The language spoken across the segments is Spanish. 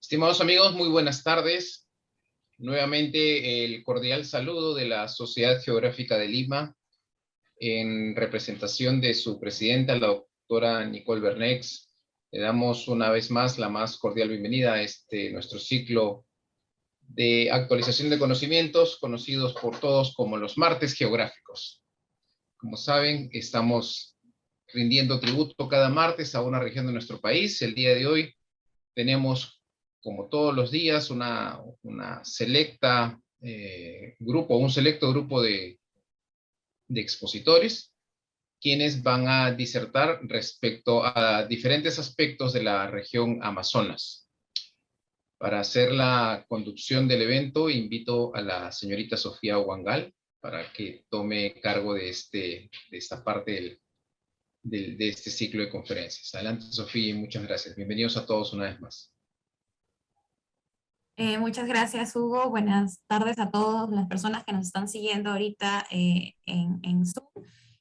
Estimados amigos, muy buenas tardes. Nuevamente el cordial saludo de la Sociedad Geográfica de Lima en representación de su presidenta, la doctora Nicole Bernex. Le damos una vez más la más cordial bienvenida a nuestro ciclo de actualización de conocimientos, conocidos por todos como los martes geográficos. Como saben, estamos rindiendo tributo cada martes a una región de nuestro país. El día de hoy tenemos, como todos los días, un selecto grupo de expositores, quienes van a disertar respecto a diferentes aspectos de la región Amazonas. Para hacer la conducción del evento, invito a la señorita Sofía Huangal para que tome cargo de esta parte de este ciclo de conferencias. Adelante, Sofía, y muchas gracias. Bienvenidos a todos una vez más. Muchas gracias, Hugo. Buenas tardes a todas las personas que nos están siguiendo ahorita en Zoom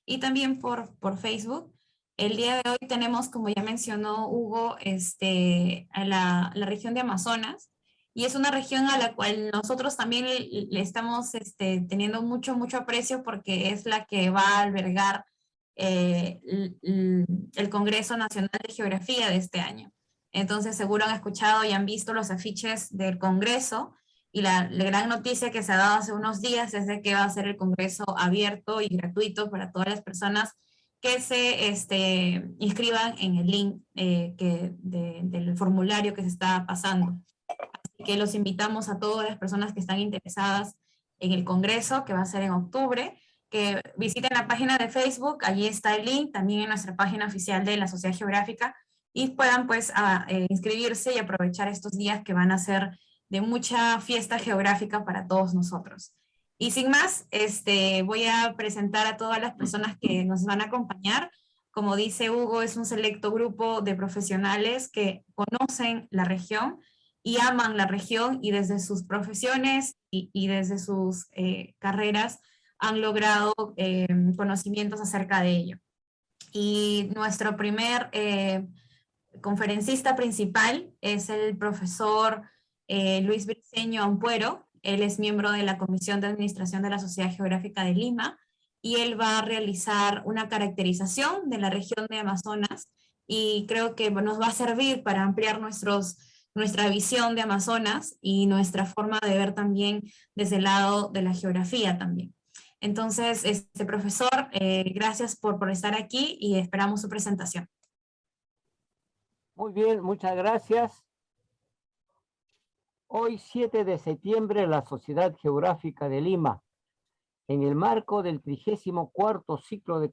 y también por Facebook. El día de hoy tenemos, como ya mencionó Hugo, a la región de Amazonas, y es una región a la cual nosotros también le estamos teniendo mucho aprecio, porque es la que va a albergar el Congreso Nacional de Geografía de este año. Entonces seguro han escuchado y han visto los afiches del Congreso, y la gran noticia que se ha dado hace unos días es de que va a ser el Congreso abierto y gratuito para todas las personas que se inscriban en el link del formulario que se está pasando. Así que los invitamos a todas las personas que están interesadas en el Congreso, que va a ser en octubre, que visiten la página de Facebook. Allí está el link, también en nuestra página oficial de la Sociedad Geográfica, y puedan pues inscribirse y aprovechar estos días que van a ser de mucha fiesta geográfica para todos nosotros. Y sin más, voy a presentar a todas las personas que nos van a acompañar. Como dice Hugo, es un selecto grupo de profesionales que conocen la región y aman la región, y desde sus profesiones y desde sus carreras han logrado conocimientos acerca de ello. Y nuestro primer conferencista principal es el profesor Luis Briceño Ampuero. Él es miembro de la Comisión de Administración de la Sociedad Geográfica de Lima, y él va a realizar una caracterización de la región de Amazonas, y creo que nos va a servir para ampliar nuestra visión de Amazonas y nuestra forma de ver también desde el lado de la geografía también. Entonces, profesor, gracias por estar aquí y esperamos su presentación. Muy bien, muchas gracias. Hoy, 7 de septiembre, la Sociedad Geográfica de Lima, en el marco del 34º ciclo de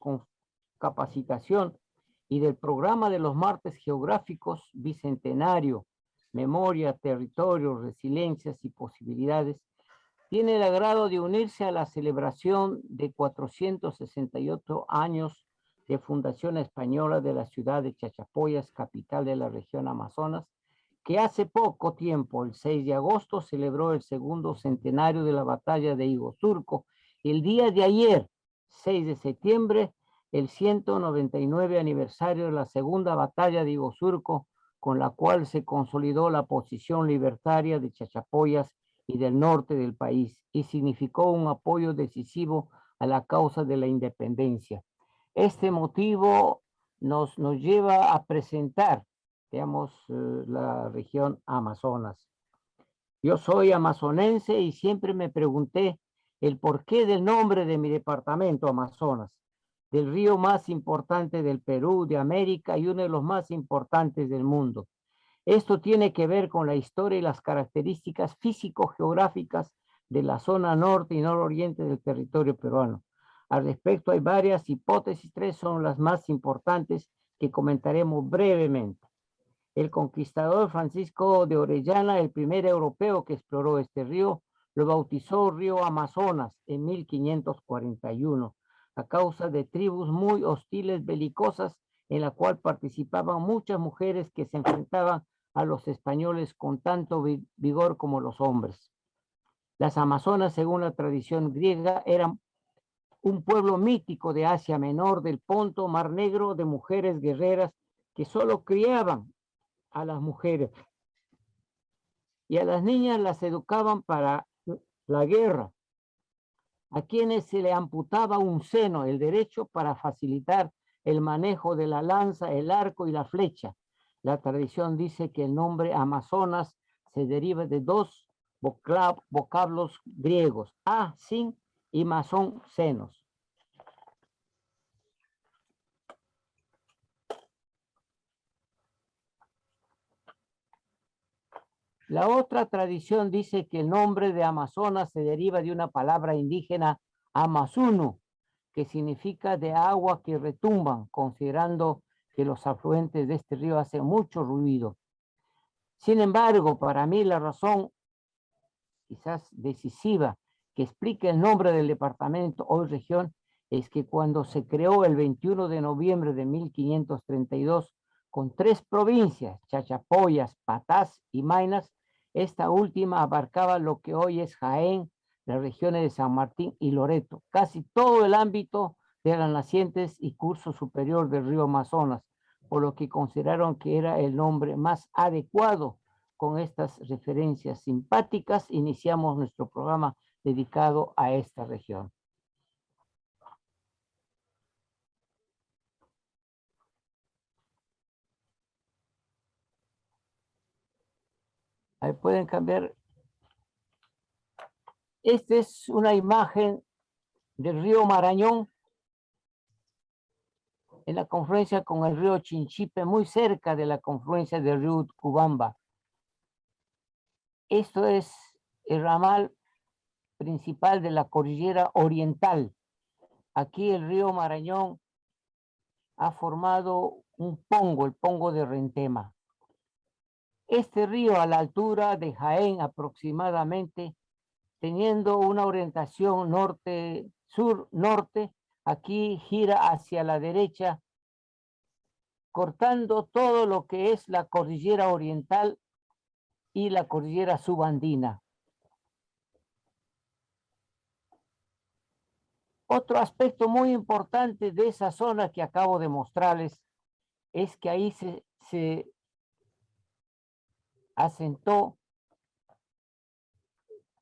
capacitación y del programa de los martes geográficos bicentenario, memoria, territorio, resiliencias y posibilidades, tiene el agrado de unirse a la celebración de 468 años de fundación española de la ciudad de Chachapoyas, capital de la región Amazonas, que hace poco tiempo, el 6 de agosto, celebró el segundo centenario de la batalla de Iguazurco. El día de ayer, 6 de septiembre, el 199 aniversario de la segunda batalla de Iguazurco, con la cual se consolidó la posición libertaria de Chachapoyas y del norte del país, y significó un apoyo decisivo a la causa de la independencia. Este motivo nos lleva a presentar, digamos, la región Amazonas. Yo soy amazonense y siempre me pregunté el porqué del nombre de mi departamento, Amazonas, del río más importante del Perú, de América, y uno de los más importantes del mundo. Esto tiene que ver con la historia y las características físico-geográficas de la zona norte y nororiente del territorio peruano. Al respecto hay varias hipótesis, 3 son las más importantes que comentaremos brevemente. El conquistador Francisco de Orellana, el primer europeo que exploró este río, lo bautizó río Amazonas en 1541, a causa de tribus muy hostiles, belicosas, en la cual participaban muchas mujeres que se enfrentaban a los españoles con tanto vigor como los hombres. Las amazonas, según la tradición griega, eran un pueblo mítico de Asia Menor, del Ponto, Mar Negro, de mujeres guerreras que solo criaban a las mujeres. y a las niñas las educaban para la guerra, a quienes se le amputaba un seno, el derecho, para facilitar el manejo de la lanza, el arco y la flecha. La tradición dice que el nombre Amazonas se deriva de dos vocablos griegos, sin y masón, senos. La otra tradición dice que el nombre de Amazonas se deriva de una palabra indígena Amazunu, que significa de agua que retumban, considerando que los afluentes de este río hacen mucho ruido. Sin embargo, para mí la razón quizás decisiva que explica el nombre del departamento, hoy región, es que cuando se creó el 21 de noviembre de 1532, con 3 provincias, Chachapoyas, Patás y Maynas, esta última abarcaba lo que hoy es Jaén, las regiones de San Martín y Loreto, casi todo el ámbito de las nacientes y curso superior del río Amazonas, por lo que consideraron que era el nombre más adecuado. Con estas referencias simpáticas, iniciamos nuestro programa dedicado a esta región. Ahí pueden cambiar. Esta es una imagen del río Marañón en la confluencia con el río Chinchipe, muy cerca de la confluencia del río Cubamba. Esto es el ramal principal de la cordillera oriental. Aquí el río Marañón ha formado un pongo, el pongo de Rentema. Este río, a la altura de Jaén aproximadamente, teniendo una orientación norte-sur-norte, aquí gira hacia la derecha, cortando todo lo que es la cordillera oriental y la cordillera subandina. Otro aspecto muy importante de esa zona que acabo de mostrarles es que ahí se asentó,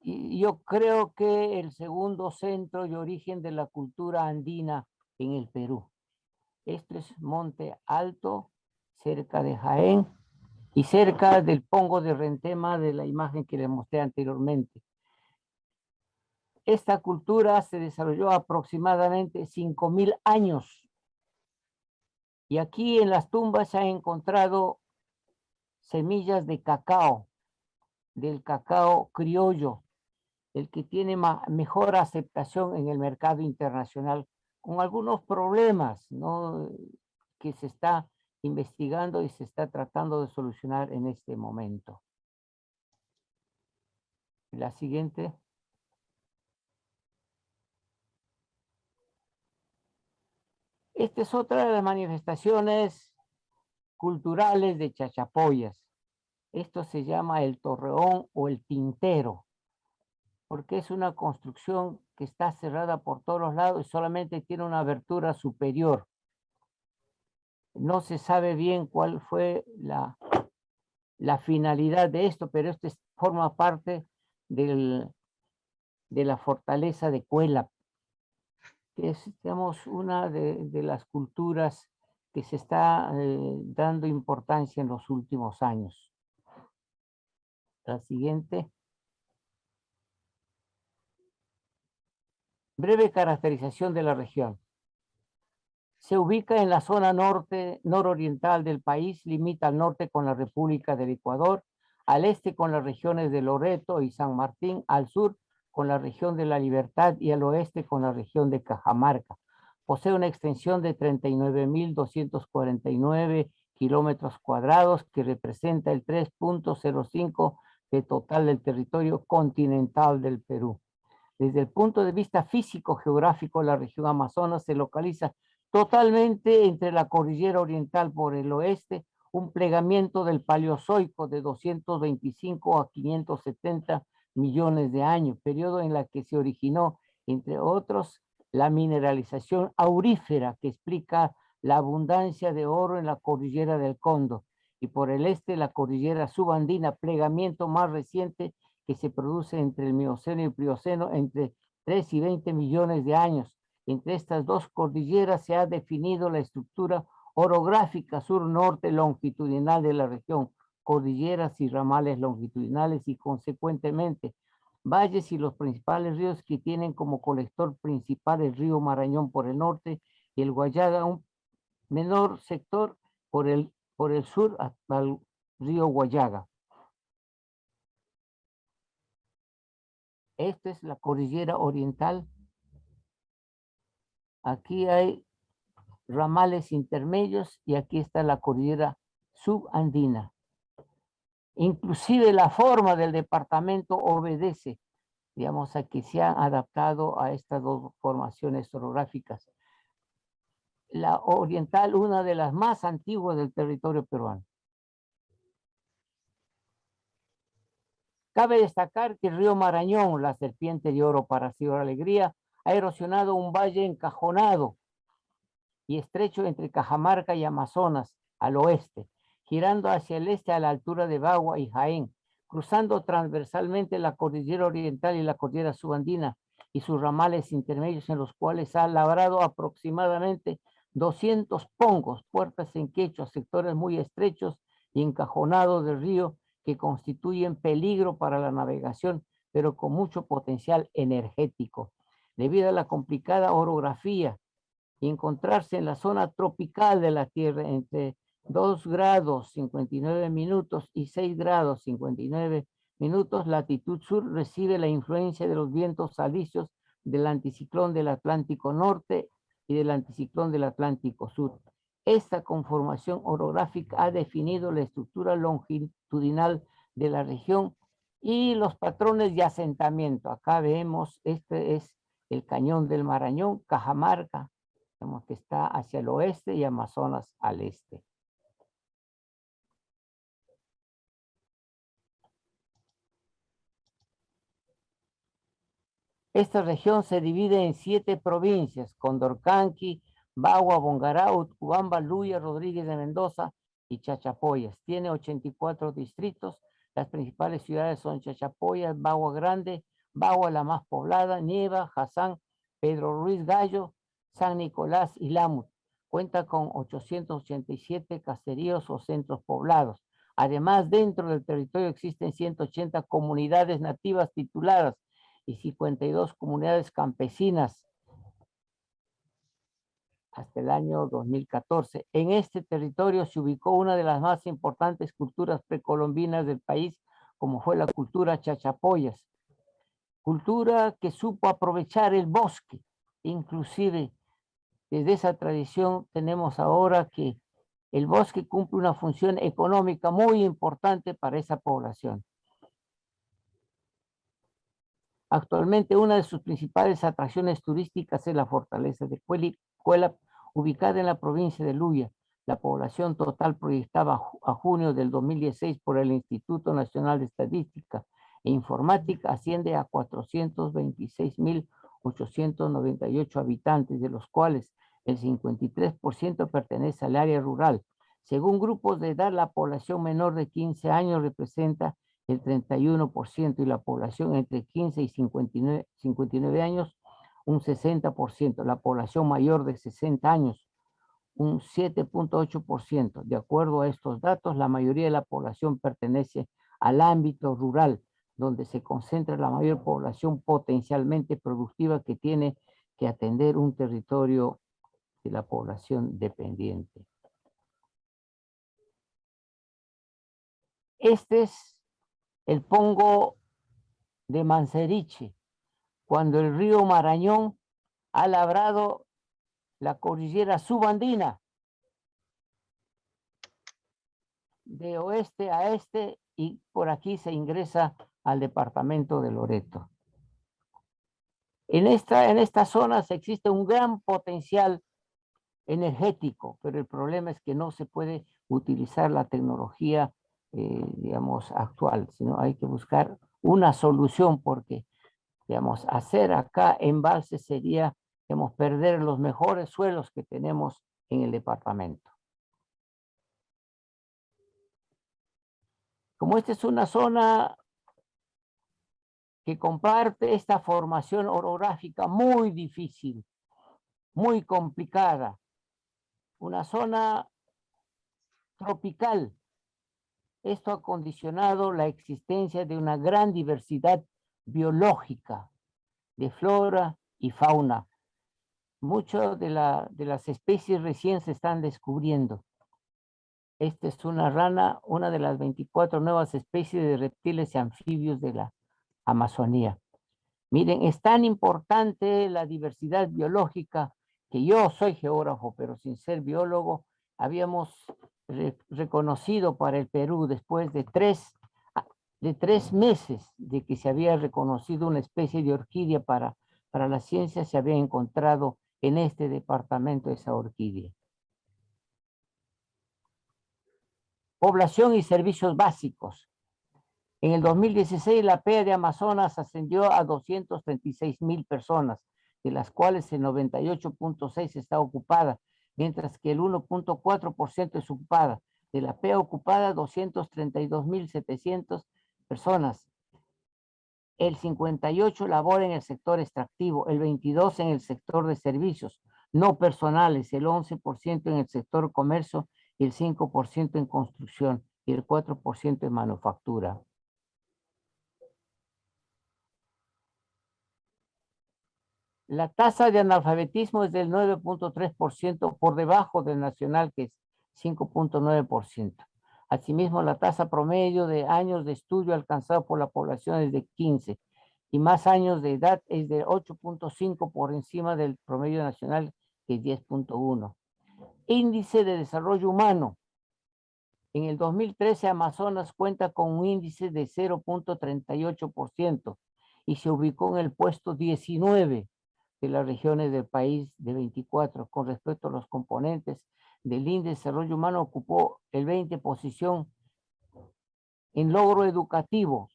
y yo creo que el segundo centro de origen de la cultura andina en el Perú. Esto es Monte Alto, cerca de Jaén y cerca del pongo de Rentema de la imagen que les mostré anteriormente. Esta cultura se desarrolló aproximadamente 5.000 años. Y aquí en las tumbas se han encontrado semillas de cacao, del cacao criollo, el que tiene mejor aceptación en el mercado internacional, con algunos problemas, ¿no?, que se está investigando y se está tratando de solucionar en este momento. La siguiente. Esta es otra de las manifestaciones culturales de Chachapoyas. Esto se llama el torreón o el tintero, porque es una construcción que está cerrada por todos los lados y solamente tiene una abertura superior. No se sabe bien cuál fue la finalidad de esto, pero esto forma parte de la fortaleza de Cuélap, que es, digamos, una de las culturas que se está dando importancia en los últimos años. La siguiente. Breve caracterización de la región. Se ubica en la zona nororiental del país, limita al norte con la República del Ecuador, al este con las regiones de Loreto y San Martín, al sur con la región de La Libertad y al oeste con la región de Cajamarca. Posee una extensión de 39.249 kilómetros cuadrados, que representa el 3.05% del total del territorio continental del Perú. Desde el punto de vista físico-geográfico, la región Amazonas se localiza totalmente entre la cordillera oriental por el oeste, un plegamiento del Paleozoico de 225 a 570 millones de años, periodo en la que se originó, entre otros, la mineralización aurífera que explica la abundancia de oro en la cordillera del Cóndor, y por el este la cordillera subandina, plegamiento más reciente que se produce entre el Mioceno y el Plioceno entre 3 y 20 millones de años. Entre estas dos cordilleras se ha definido la estructura orográfica sur-norte longitudinal de la región, cordilleras y ramales longitudinales y consecuentemente valles y los principales ríos que tienen como colector principal el río Marañón por el norte y el Guallaga, un menor sector por el sur hasta el río Guallaga. Esta es la cordillera oriental. Aquí hay ramales intermedios y aquí está la cordillera subandina. Inclusive la forma del departamento obedece, digamos, a que se han adaptado a estas dos formaciones orográficas. La oriental, una de las más antiguas del territorio peruano. Cabe destacar que el río Marañón, la serpiente de oro para Ciudad Alegría, ha erosionado un valle encajonado y estrecho entre Cajamarca y Amazonas al oeste, girando hacia el este a la altura de Bagua y Jaén, cruzando transversalmente la cordillera oriental y la cordillera subandina y sus ramales intermedios en los cuales ha labrado aproximadamente 200 pongos, puertas en quechua, sectores muy estrechos y encajonados del río que constituyen peligro para la navegación, pero con mucho potencial energético. Debido a la complicada orografía y encontrarse en la zona tropical de la Tierra entre 2 grados 59 minutos y 6 grados 59 minutos, latitud sur recibe la influencia de los vientos alisios del anticiclón del Atlántico Norte y del anticiclón del Atlántico Sur. Esta conformación orográfica ha definido la estructura longitudinal de la región y los patrones de asentamiento. Acá vemos, este es el Cañón del Marañón, Cajamarca, que está hacia el oeste y Amazonas al este. Esta región se divide en 7 provincias: Condorcanqui, Bagua, Bongará, Utcubamba, Luya, Rodríguez de Mendoza y Chachapoyas. Tiene 84 distritos. Las principales ciudades son Chachapoyas, Bagua Grande, Bagua la más poblada, Nieva, Jazán, Pedro Ruiz Gallo, San Nicolás y Lamut. Cuenta con 887 caseríos o centros poblados. Además, dentro del territorio existen 180 comunidades nativas tituladas y 52 comunidades campesinas hasta el año 2014. En este territorio se ubicó una de las más importantes culturas precolombinas del país, como fue la cultura Chachapoyas. Cultura que supo aprovechar el bosque. Inclusive, desde esa tradición tenemos ahora que el bosque cumple una función económica muy importante para esa población. Actualmente una de sus principales atracciones turísticas es la fortaleza de Cuélap, ubicada en la provincia de Luya. La población total proyectada a junio del 2016 por el Instituto Nacional de Estadística e Informática asciende a 426.898 habitantes, de los cuales el 53% pertenece al área rural. Según grupos de edad, la población menor de 15 años representa el 31% y la población entre 15 y 59 años un 60%, la población mayor de 60 años un 7.8%. De acuerdo a estos datos, la mayoría de la población pertenece al ámbito rural, donde se concentra la mayor población potencialmente productiva que tiene que atender un territorio de la población dependiente. Este es el pongo de Manseriche, cuando el río Marañón ha labrado la cordillera subandina de oeste a este y por aquí se ingresa al departamento de Loreto. En estas zonas existe un gran potencial energético, pero el problema es que no se puede utilizar la tecnología digamos, actual, sino hay que buscar una solución porque, digamos, hacer acá embalses sería, digamos, perder los mejores suelos que tenemos en el departamento. Como esta es una zona que comparte esta formación orográfica muy difícil, muy complicada, una zona tropical, esto ha condicionado la existencia de una gran diversidad biológica de flora y fauna. Muchas de las especies recién se están descubriendo. Esta es una rana, una de las 24 nuevas especies de reptiles y anfibios de la Amazonía. Miren, es tan importante la diversidad biológica que yo soy geógrafo, pero sin ser biólogo, habíamos reconocido para el Perú después de tres meses de que se había reconocido una especie de orquídea para la ciencia, se había encontrado en este departamento esa orquídea. Población y servicios básicos. En el 2016 la PEA de Amazonas ascendió a 236,000 personas, de las cuales el 98.6 está ocupada, mientras que el 1.4% es ocupada. De la PEA ocupada, 232,700 personas. El 58 labora en el sector extractivo, el 22 en el sector de servicios no personales, el 11% en el sector comercio, el 5% en construcción y el 4% en manufactura. La tasa de analfabetismo es del 9.3%, por debajo del nacional, que es 5.9%. Asimismo, la tasa promedio de años de estudio alcanzado por la población es de 15, y más años de edad es de 8.5 por encima del promedio nacional, que es 10.1. Índice de desarrollo humano. En el 2013, Amazonas cuenta con un índice de 0.38% y se ubicó en el puesto 19 de las regiones del país de 24. Con respecto a los componentes del índice de desarrollo humano, ocupó el 20 posición en logro educativo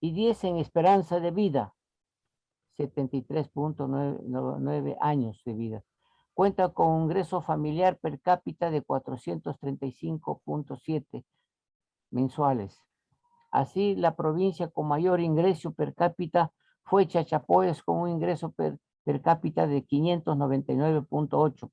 y 10 en esperanza de vida, 73.9 años de vida. Cuenta con un ingreso familiar per cápita de 435.7 mensuales. Así, la provincia con mayor ingreso per cápita fue Chachapoyas, con un ingreso per cápita de 599.8.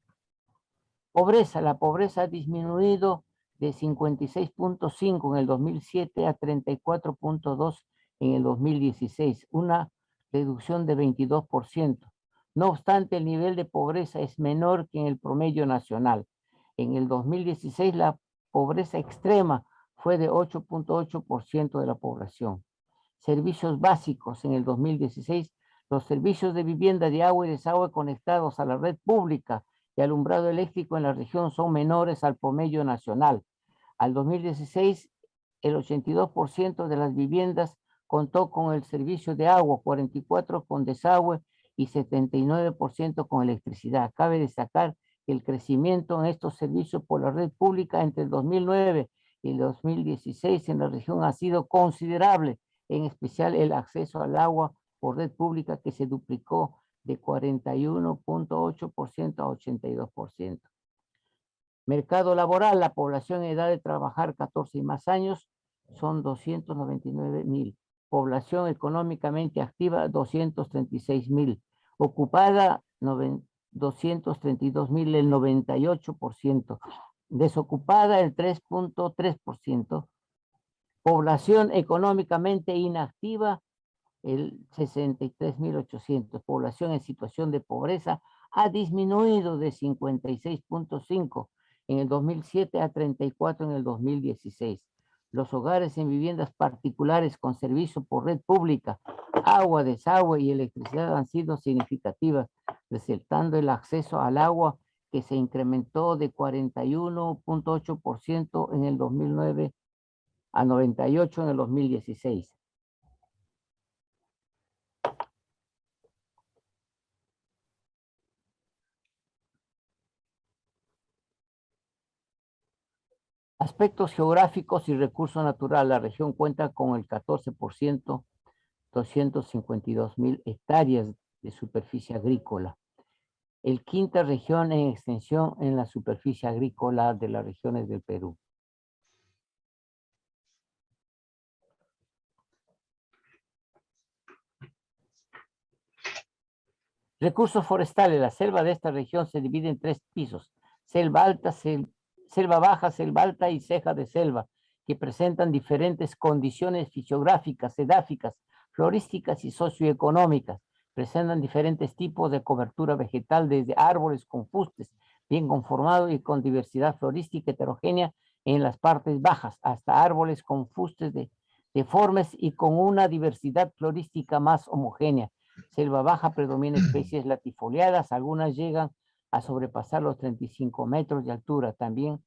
Pobreza. La pobreza ha disminuido de 56.5 en el 2007 a 34.2 en el 2016, una reducción de 22%. No obstante, el nivel de pobreza es menor que en el promedio nacional. En el 2016, la pobreza extrema fue de 8.8% de la población. Servicios básicos. En el 2016, los servicios de vivienda, de agua y desagüe conectados a la red pública y alumbrado eléctrico en la región son menores al promedio nacional. Al 2016, el 82% de las viviendas contó con el servicio de agua, 44% con desagüe y 79% con electricidad. Cabe destacar que el crecimiento en estos servicios por la red pública entre el 2009 y el 2016 en la región ha sido considerable, en especial el acceso al agua por red pública, que se duplicó de 41.8% a 82%. Mercado laboral. La población en edad de trabajar 14 y más años son 299,000. Población económicamente activa 236,000. Ocupada 232,000, el 98%. Desocupada el 3.3%. Población económicamente inactiva el 63,800. Población en situación de pobreza ha disminuido de 56.5 en el 2007 a 34 en el 2016. Los hogares en viviendas particulares con servicio por red pública, agua, desagüe y electricidad han sido significativas, resaltando el acceso al agua, que se incrementó de 41.8% en el 2009 a 98 en el 2016. Aspectos geográficos y recursos naturales. La región cuenta con el 14%, 252,000 hectáreas de superficie agrícola. El quinta región en extensión en la superficie agrícola de las regiones del Perú. Recursos forestales. La selva de esta región se divide en 3 pisos: selva alta, selva baja, selva alta y ceja de selva, que presentan diferentes condiciones fisiográficas, edáficas, florísticas y socioeconómicas. Presentan diferentes tipos de cobertura vegetal, desde árboles con fustes bien conformados y con diversidad florística heterogénea en las partes bajas, hasta árboles con fustes deformes y con una diversidad florística más homogénea. Selva baja predomina especies latifoliadas, algunas llegan a sobrepasar los 35 metros de altura. También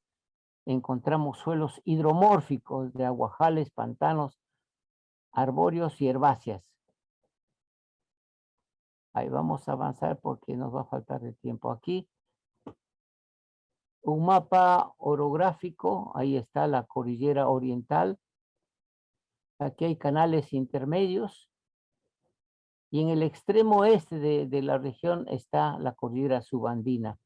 encontramos suelos hidromórficos de aguajales, pantanos, arbóreos y herbáceas. Ahí vamos a avanzar porque nos va a faltar el tiempo aquí. Un mapa orográfico, ahí está la cordillera oriental. Aquí hay canales intermedios. Y en el extremo este de la región está la cordillera subandina.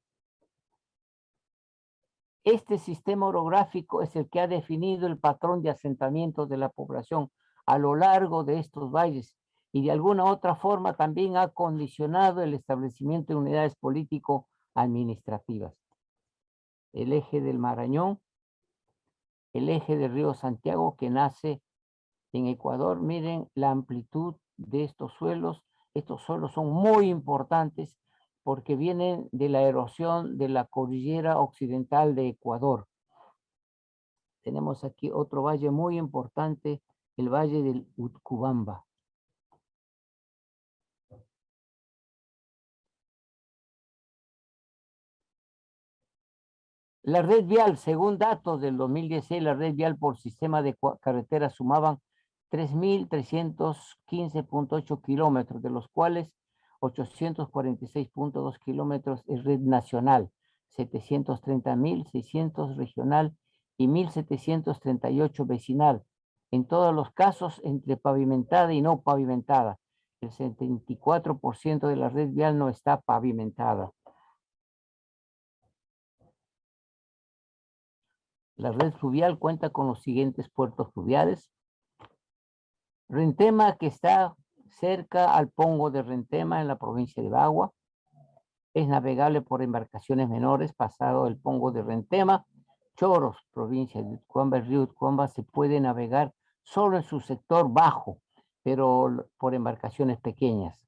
Este sistema orográfico es el que ha definido el patrón de asentamiento de la población a lo largo de estos valles y de alguna otra forma también ha condicionado el establecimiento de unidades político-administrativas. El eje del Marañón, el eje del río Santiago que nace en Ecuador. Miren la amplitud de estos suelos. Estos suelos son muy importantes porque vienen de la erosión de la cordillera occidental de Ecuador. Tenemos aquí otro valle muy importante, el valle del Utcubamba. La red vial, según datos del 2016, la red vial por sistema de carreteras sumaban 3.315.8 kilómetros, de los cuales 846.2 kilómetros es red nacional, 730.600 regional y 1.738 vecinal. En todos los casos, entre pavimentada y no pavimentada. El 74% de la red vial no está pavimentada. La red fluvial cuenta con los siguientes puertos fluviales. Rentema, que está cerca al Pongo de Rentema en la provincia de Bagua. Es navegable por embarcaciones menores pasado el Pongo de Rentema. Choros, provincia de Utcubamba, el río Utcubamba se puede navegar solo en su sector bajo, pero por embarcaciones pequeñas.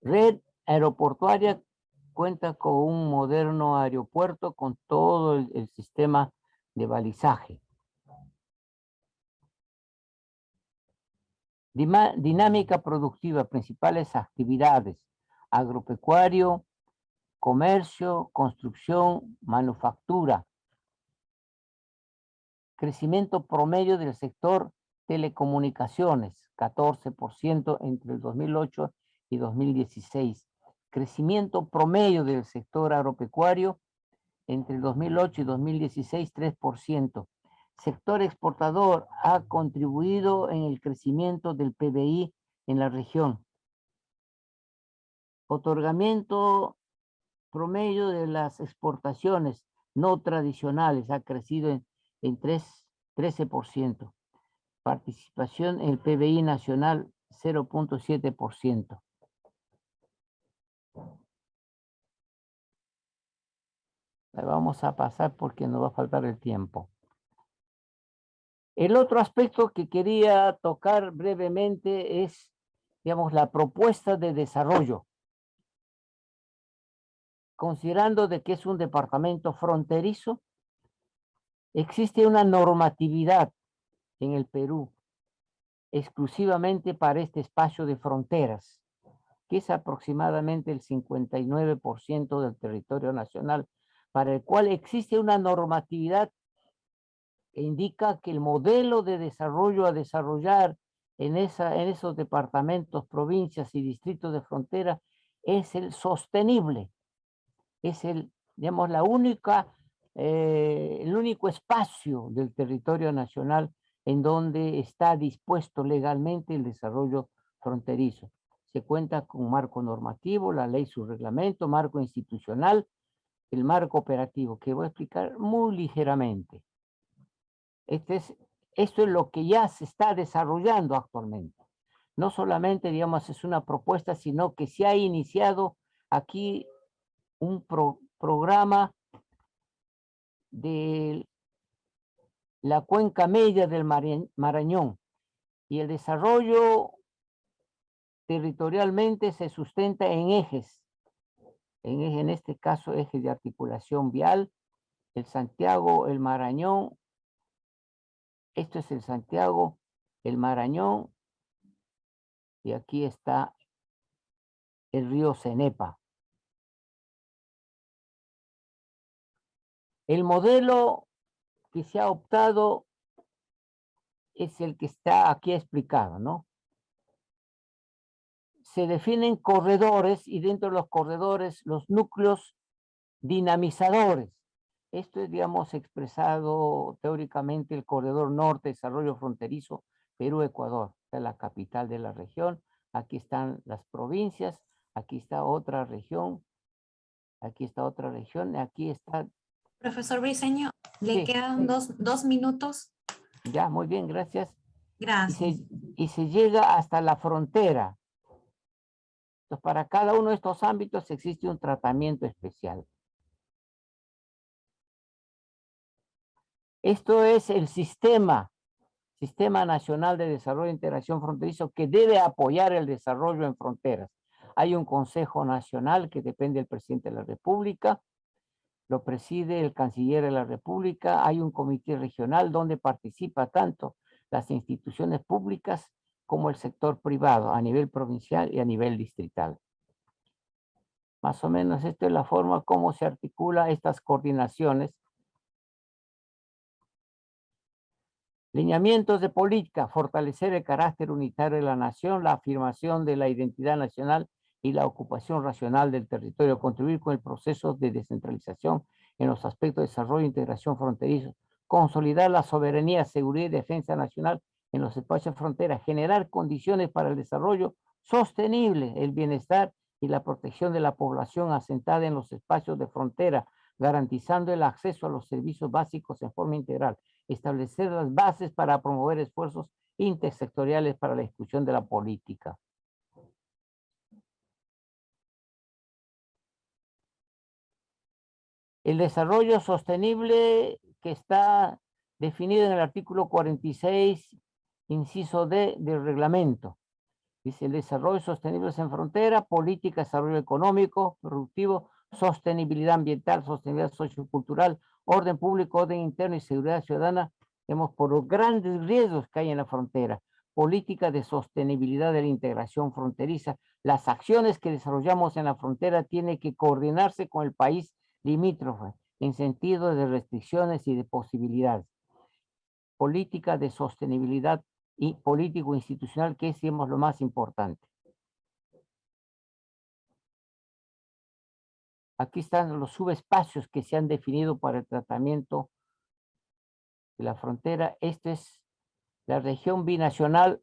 Red aeroportuaria cuenta con un moderno aeropuerto con todo el sistema de balizaje. Dinámica productiva, principales actividades: agropecuario, comercio, construcción, manufactura. Crecimiento promedio del sector telecomunicaciones, 14% entre el 2008 y 2016. Crecimiento promedio del sector agropecuario entre el 2008 y 2016, 3%. Sector exportador ha contribuido en el crecimiento del PBI en la región. Otorgamiento promedio de las exportaciones no tradicionales ha crecido en 13%. Participación en el PBI nacional, 0.7%. Vamos a pasar porque nos va a faltar el tiempo. El otro aspecto que quería tocar brevemente es, digamos, la propuesta de desarrollo. Considerando de que es un departamento fronterizo, existe una normatividad en el Perú exclusivamente para este espacio de fronteras, que es aproximadamente el 59% del territorio nacional, para el cual existe una normatividad que indica que el modelo de desarrollo a desarrollar en esos departamentos, provincias y distritos de frontera es el sostenible, es digamos, el único espacio del territorio nacional en donde está dispuesto legalmente el desarrollo fronterizo. Se cuenta con un marco normativo, la ley, su reglamento, marco institucional, el marco operativo, que voy a explicar muy ligeramente. Esto es lo que ya se está desarrollando actualmente. no solamente, digamos, es una propuesta, sino que se ha iniciado aquí un programa de la cuenca media del Marañón, y el desarrollo territorialmente se sustenta en ejes, en este caso ejes de articulación vial, el Santiago, el Marañón, esto es el Santiago, el Marañón, y aquí está el río Cenepa. El modelo que se ha optado es el que está aquí explicado, ¿no? Se definen corredores y dentro de los corredores los núcleos dinamizadores. Esto es, digamos, expresado teóricamente el corredor norte, desarrollo fronterizo, Perú-Ecuador. Esta es la capital de la región. Aquí están las provincias, aquí está otra región, aquí está otra región, aquí está... Profesor Briceño, le Sí, quedan dos minutos. ya, muy bien, gracias. Gracias. Y se llega hasta la frontera. Entonces, para cada uno de estos ámbitos existe un tratamiento especial. Esto es el Sistema Nacional de Desarrollo e Integración Fronterizo, que debe apoyar el desarrollo en fronteras. Hay un Consejo Nacional que depende del presidente de la República, lo preside el canciller de la República, hay un comité regional donde participa tanto las instituciones públicas como el sector privado a nivel provincial y a nivel distrital. Más o menos esta es la forma como se articula estas coordinaciones. Lineamientos de política: fortalecer el carácter unitario de la nación, la afirmación de la identidad nacional y la ocupación racional del territorio, contribuir con el proceso de descentralización en los aspectos de desarrollo e integración fronterizo, consolidar la soberanía, seguridad y defensa nacional en los espacios de frontera, generar condiciones para el desarrollo sostenible, el bienestar y la protección de la población asentada en los espacios de frontera, garantizando el acceso a los servicios básicos en forma integral, establecer las bases para promover esfuerzos intersectoriales para la discusión de la política. El desarrollo sostenible que está definido en el artículo 46, inciso D del reglamento. Dice: el desarrollo sostenible en frontera, política, desarrollo económico, productivo, sostenibilidad ambiental, sostenibilidad sociocultural, orden público, orden interno y seguridad ciudadana, vemos por los grandes riesgos que hay en la frontera. Política de sostenibilidad de la integración fronteriza. Las acciones que desarrollamos en la frontera tienen que coordinarse con el país limítrofe en sentido de restricciones y de posibilidades. Política de sostenibilidad y político institucional, que es, digamos, lo más importante. Aquí están los subespacios que se han definido para el tratamiento de la frontera. Esta es la región binacional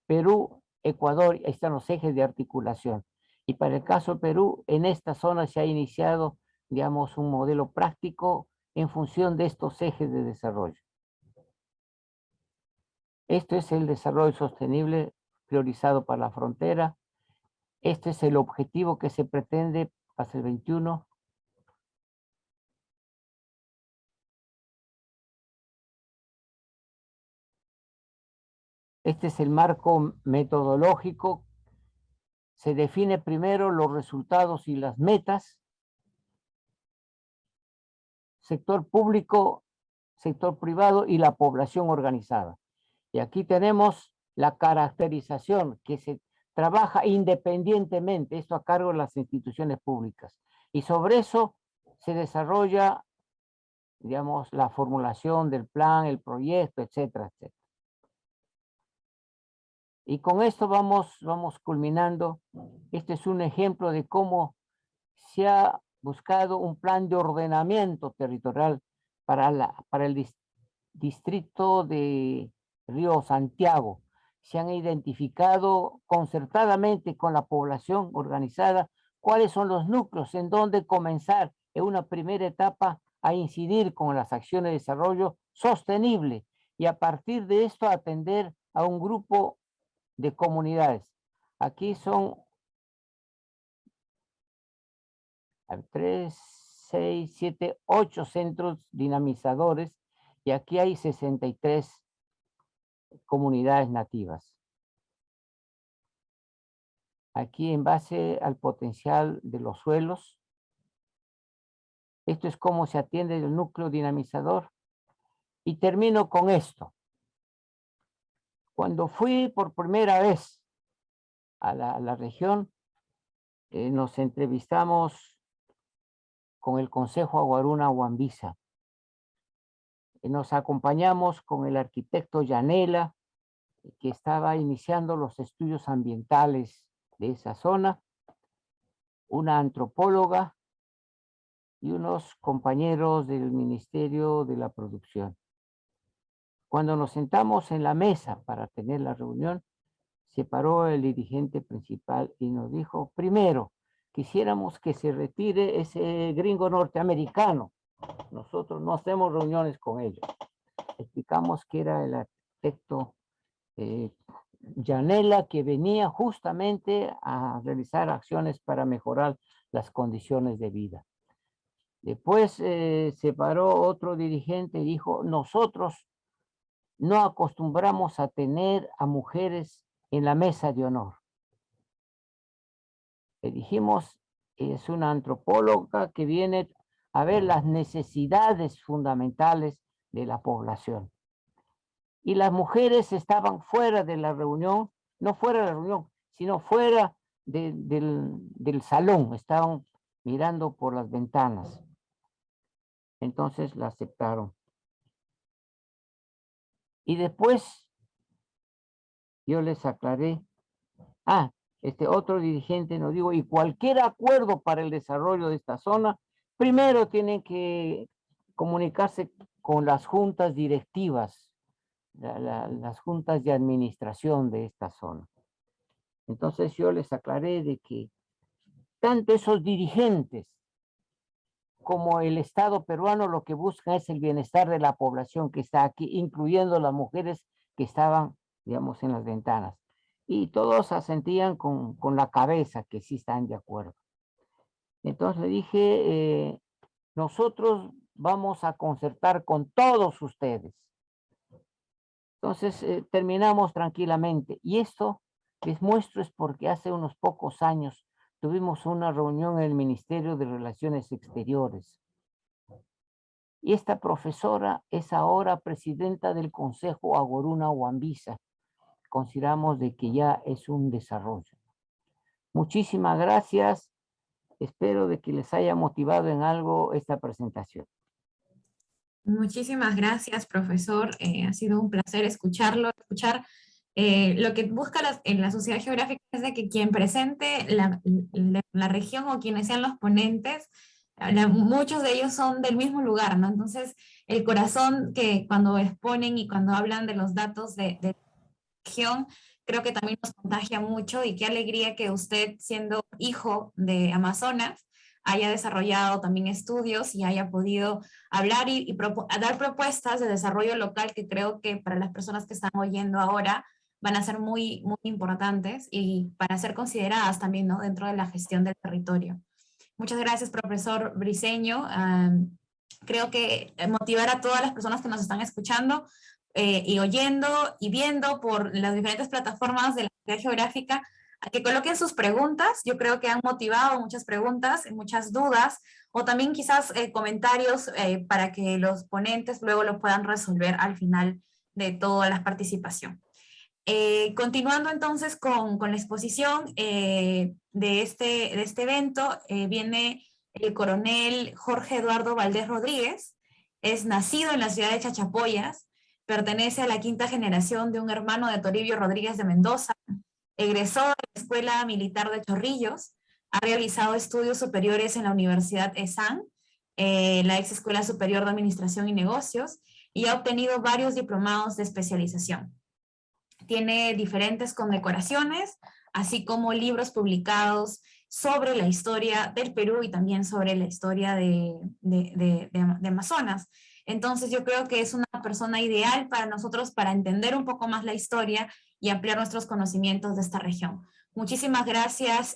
Perú, Ecuador. Ahí están los ejes de articulación. Y para el caso de Perú, en esta zona se ha iniciado, digamos, un modelo práctico en función de estos ejes de desarrollo. Esto es el desarrollo sostenible priorizado para la frontera. Este es el objetivo que se pretende hasta el 21. Este es el marco metodológico. Se define primero los resultados y las metas. Sector público, sector privado y la población organizada. Y aquí tenemos la caracterización, que se trabaja independientemente, esto a cargo de las instituciones públicas. Y sobre eso se desarrolla, digamos, la formulación del plan, el proyecto, etcétera, etcétera. Y con esto vamos culminando. Este es un ejemplo de cómo se ha buscado un plan de ordenamiento territorial para el distrito de Río Santiago. Se han identificado concertadamente con la población organizada cuáles son los núcleos en donde comenzar en una primera etapa a incidir con las acciones de desarrollo sostenible y a partir de esto atender a un grupo de comunidades. Aquí son 3, 6, 7, 8 centros dinamizadores y aquí hay 63 comunidades nativas. Aquí en base al potencial de los suelos, esto es cómo se atiende el núcleo dinamizador. Y termino con esto. Cuando fui por primera vez a la región, nos entrevistamos con el Consejo Aguaruna Huambisa. Nos acompañamos con el arquitecto Yanela, que estaba iniciando los estudios ambientales de esa zona, una antropóloga y unos compañeros del Ministerio de la Producción. Cuando nos sentamos en la mesa para tener la reunión, se paró el dirigente principal y nos dijo, primero, quisiéramos que se retire ese gringo norteamericano. Nosotros no hacemos reuniones con ellos. Explicamos que era el arquitecto Yanela, que venía justamente a realizar acciones para mejorar las condiciones de vida. Después se paró otro dirigente y dijo, nosotros no acostumbramos a tener a mujeres en la mesa de honor. Le dijimos, es una antropóloga que viene a ver las necesidades fundamentales de la población. Y las mujeres estaban fuera de la reunión, no fuera de la reunión, sino fuera del salón, estaban mirando por las ventanas. Entonces la aceptaron. Y después yo les aclaré, este otro dirigente nos dijo, y cualquier acuerdo para el desarrollo de esta zona, primero tienen que comunicarse con las juntas directivas, las juntas de administración de esta zona. Entonces yo les aclaré de que tanto esos dirigentes como el Estado peruano lo que buscan es el bienestar de la población que está aquí, incluyendo las mujeres que estaban, digamos, en las ventanas. Y todos asentían con la cabeza que sí están de acuerdo. Entonces le dije, nosotros vamos a concertar con todos ustedes. Entonces terminamos tranquilamente. Y esto les muestro es porque hace unos pocos años tuvimos una reunión en el Ministerio de Relaciones Exteriores. Y esta profesora es ahora presidenta del Consejo Aguaruna Huambisa. Consideramos de que ya es un desarrollo. Muchísimas gracias. Espero de que les haya motivado en algo esta presentación. Muchísimas gracias, profesor. Ha sido un placer escuchar lo que busca en la sociedad geográfica es de que quien presente la región o quienes sean los ponentes, muchos de ellos son del mismo lugar, ¿no? Entonces, el corazón que cuando exponen y cuando hablan de los datos de la región, creo que también nos contagia mucho y qué alegría que usted, siendo hijo de Amazonas, haya desarrollado también estudios y haya podido hablar y dar propuestas de desarrollo local que creo que para las personas que están oyendo ahora van a ser muy, muy importantes y para ser consideradas también, ¿no?, dentro de la gestión del territorio. Muchas gracias, profesor Briceño. Creo que motivar a todas las personas que nos están escuchando y oyendo y viendo por las diferentes plataformas de la sociedad geográfica a que coloquen sus preguntas. Yo creo que han motivado muchas preguntas, muchas dudas, o también quizás comentarios para que los ponentes luego lo puedan resolver al final de toda la participación. Continuando entonces con la exposición de este evento, viene el coronel Jorge Eduardo Valdés Rodríguez. Es nacido en la ciudad de Chachapoyas, pertenece a la quinta generación de un hermano de Toribio Rodríguez de Mendoza, egresó de la Escuela Militar de Chorrillos, ha realizado estudios superiores en la Universidad ESAN, la ex Escuela Superior de Administración y Negocios, y ha obtenido varios diplomados de especialización. Tiene diferentes condecoraciones, así como libros publicados sobre la historia del Perú y también sobre la historia de Amazonas. Entonces yo creo que es una persona ideal para nosotros para entender un poco más la historia y ampliar nuestros conocimientos de esta región. Muchísimas gracias,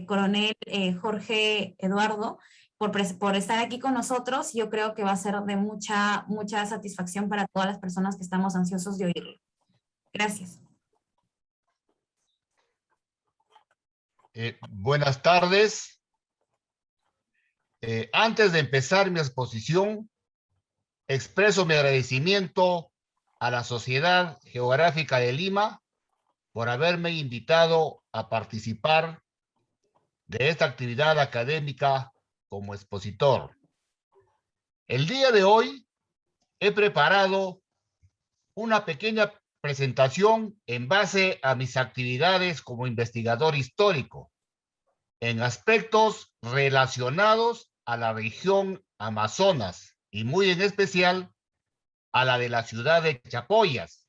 coronel Jorge Eduardo, por estar aquí con nosotros. Yo creo que va a ser de mucha satisfacción para todas las personas que estamos ansiosos de oírlo. Gracias. Buenas tardes. Antes de empezar mi exposición, expreso mi agradecimiento a la Sociedad Geográfica de Lima por haberme invitado a participar de esta actividad académica como expositor. El día de hoy he preparado una pequeña presentación en base a mis actividades como investigador histórico en aspectos relacionados a la región Amazonas y muy en especial a la de la ciudad de Chapoyas,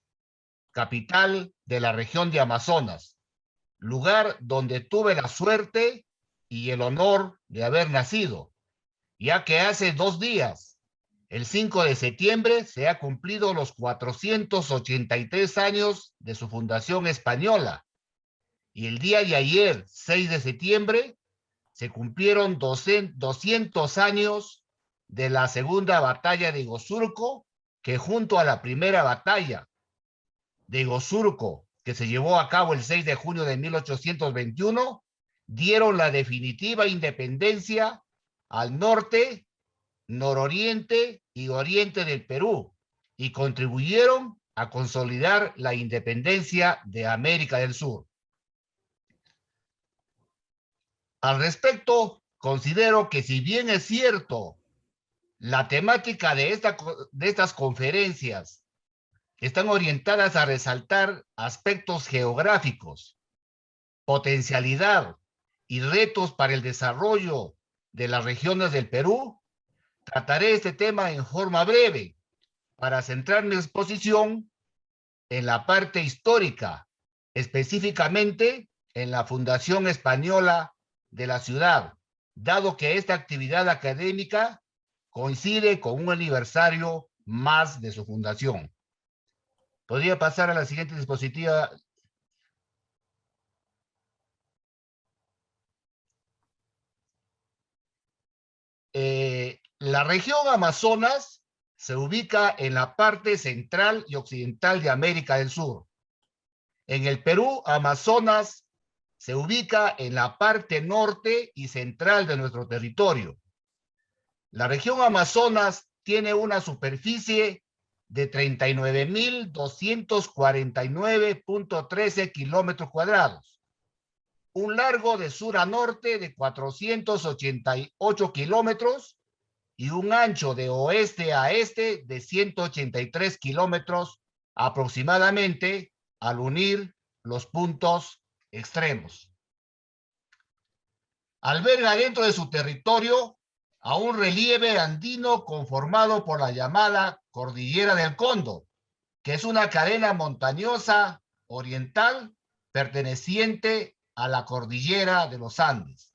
capital de la región de Amazonas, lugar donde tuve la suerte y el honor de haber nacido, ya que hace 2 días, el 5 de septiembre, se ha cumplido los 483 años de su fundación española, y el día de ayer, 6 de septiembre, se cumplieron 200 años de la segunda batalla de Iguazurco, que junto a la primera batalla de Iguazurco, que se llevó a cabo el 6 de junio de 1821, dieron la definitiva independencia al norte, nororiente y oriente del Perú, y contribuyeron a consolidar la independencia de América del Sur. Al respecto, considero que si bien es cierto, la temática de estas conferencias están orientadas a resaltar aspectos geográficos, potencialidad y retos para el desarrollo de las regiones del Perú, trataré este tema en forma breve para centrar mi exposición en la parte histórica, específicamente en la fundación española de la ciudad, dado que esta actividad académica coincide con un aniversario más de su fundación. ¿Podría pasar a la siguiente diapositiva? La región Amazonas se ubica en la parte central y occidental de América del Sur. En el Perú, Amazonas se ubica en la parte norte y central de nuestro territorio. La región Amazonas tiene una superficie de 39.249.13 kilómetros cuadrados, un largo de sur a norte de 488 kilómetros y un ancho de oeste a este de 183 kilómetros aproximadamente al unir los puntos extremos. Alberga dentro de su territorio a un relieve andino conformado por la llamada Cordillera del Cóndor, que es una cadena montañosa oriental perteneciente a la Cordillera de los Andes.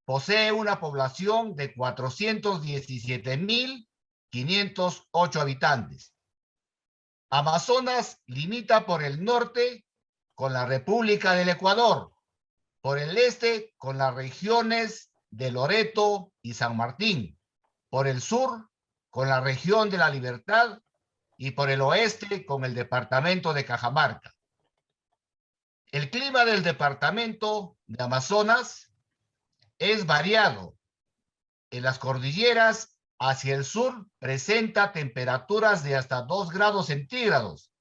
Posee una población de 417.508 habitantes. Amazonas limita por el norte con la República del Ecuador, por el este con las regiones de Loreto y San Martín, por el sur con la región de La Libertad y por el oeste con el departamento de Cajamarca. El clima del departamento de Amazonas es variado. En las cordilleras hacia el sur presenta temperaturas de hasta 2 grados centígrados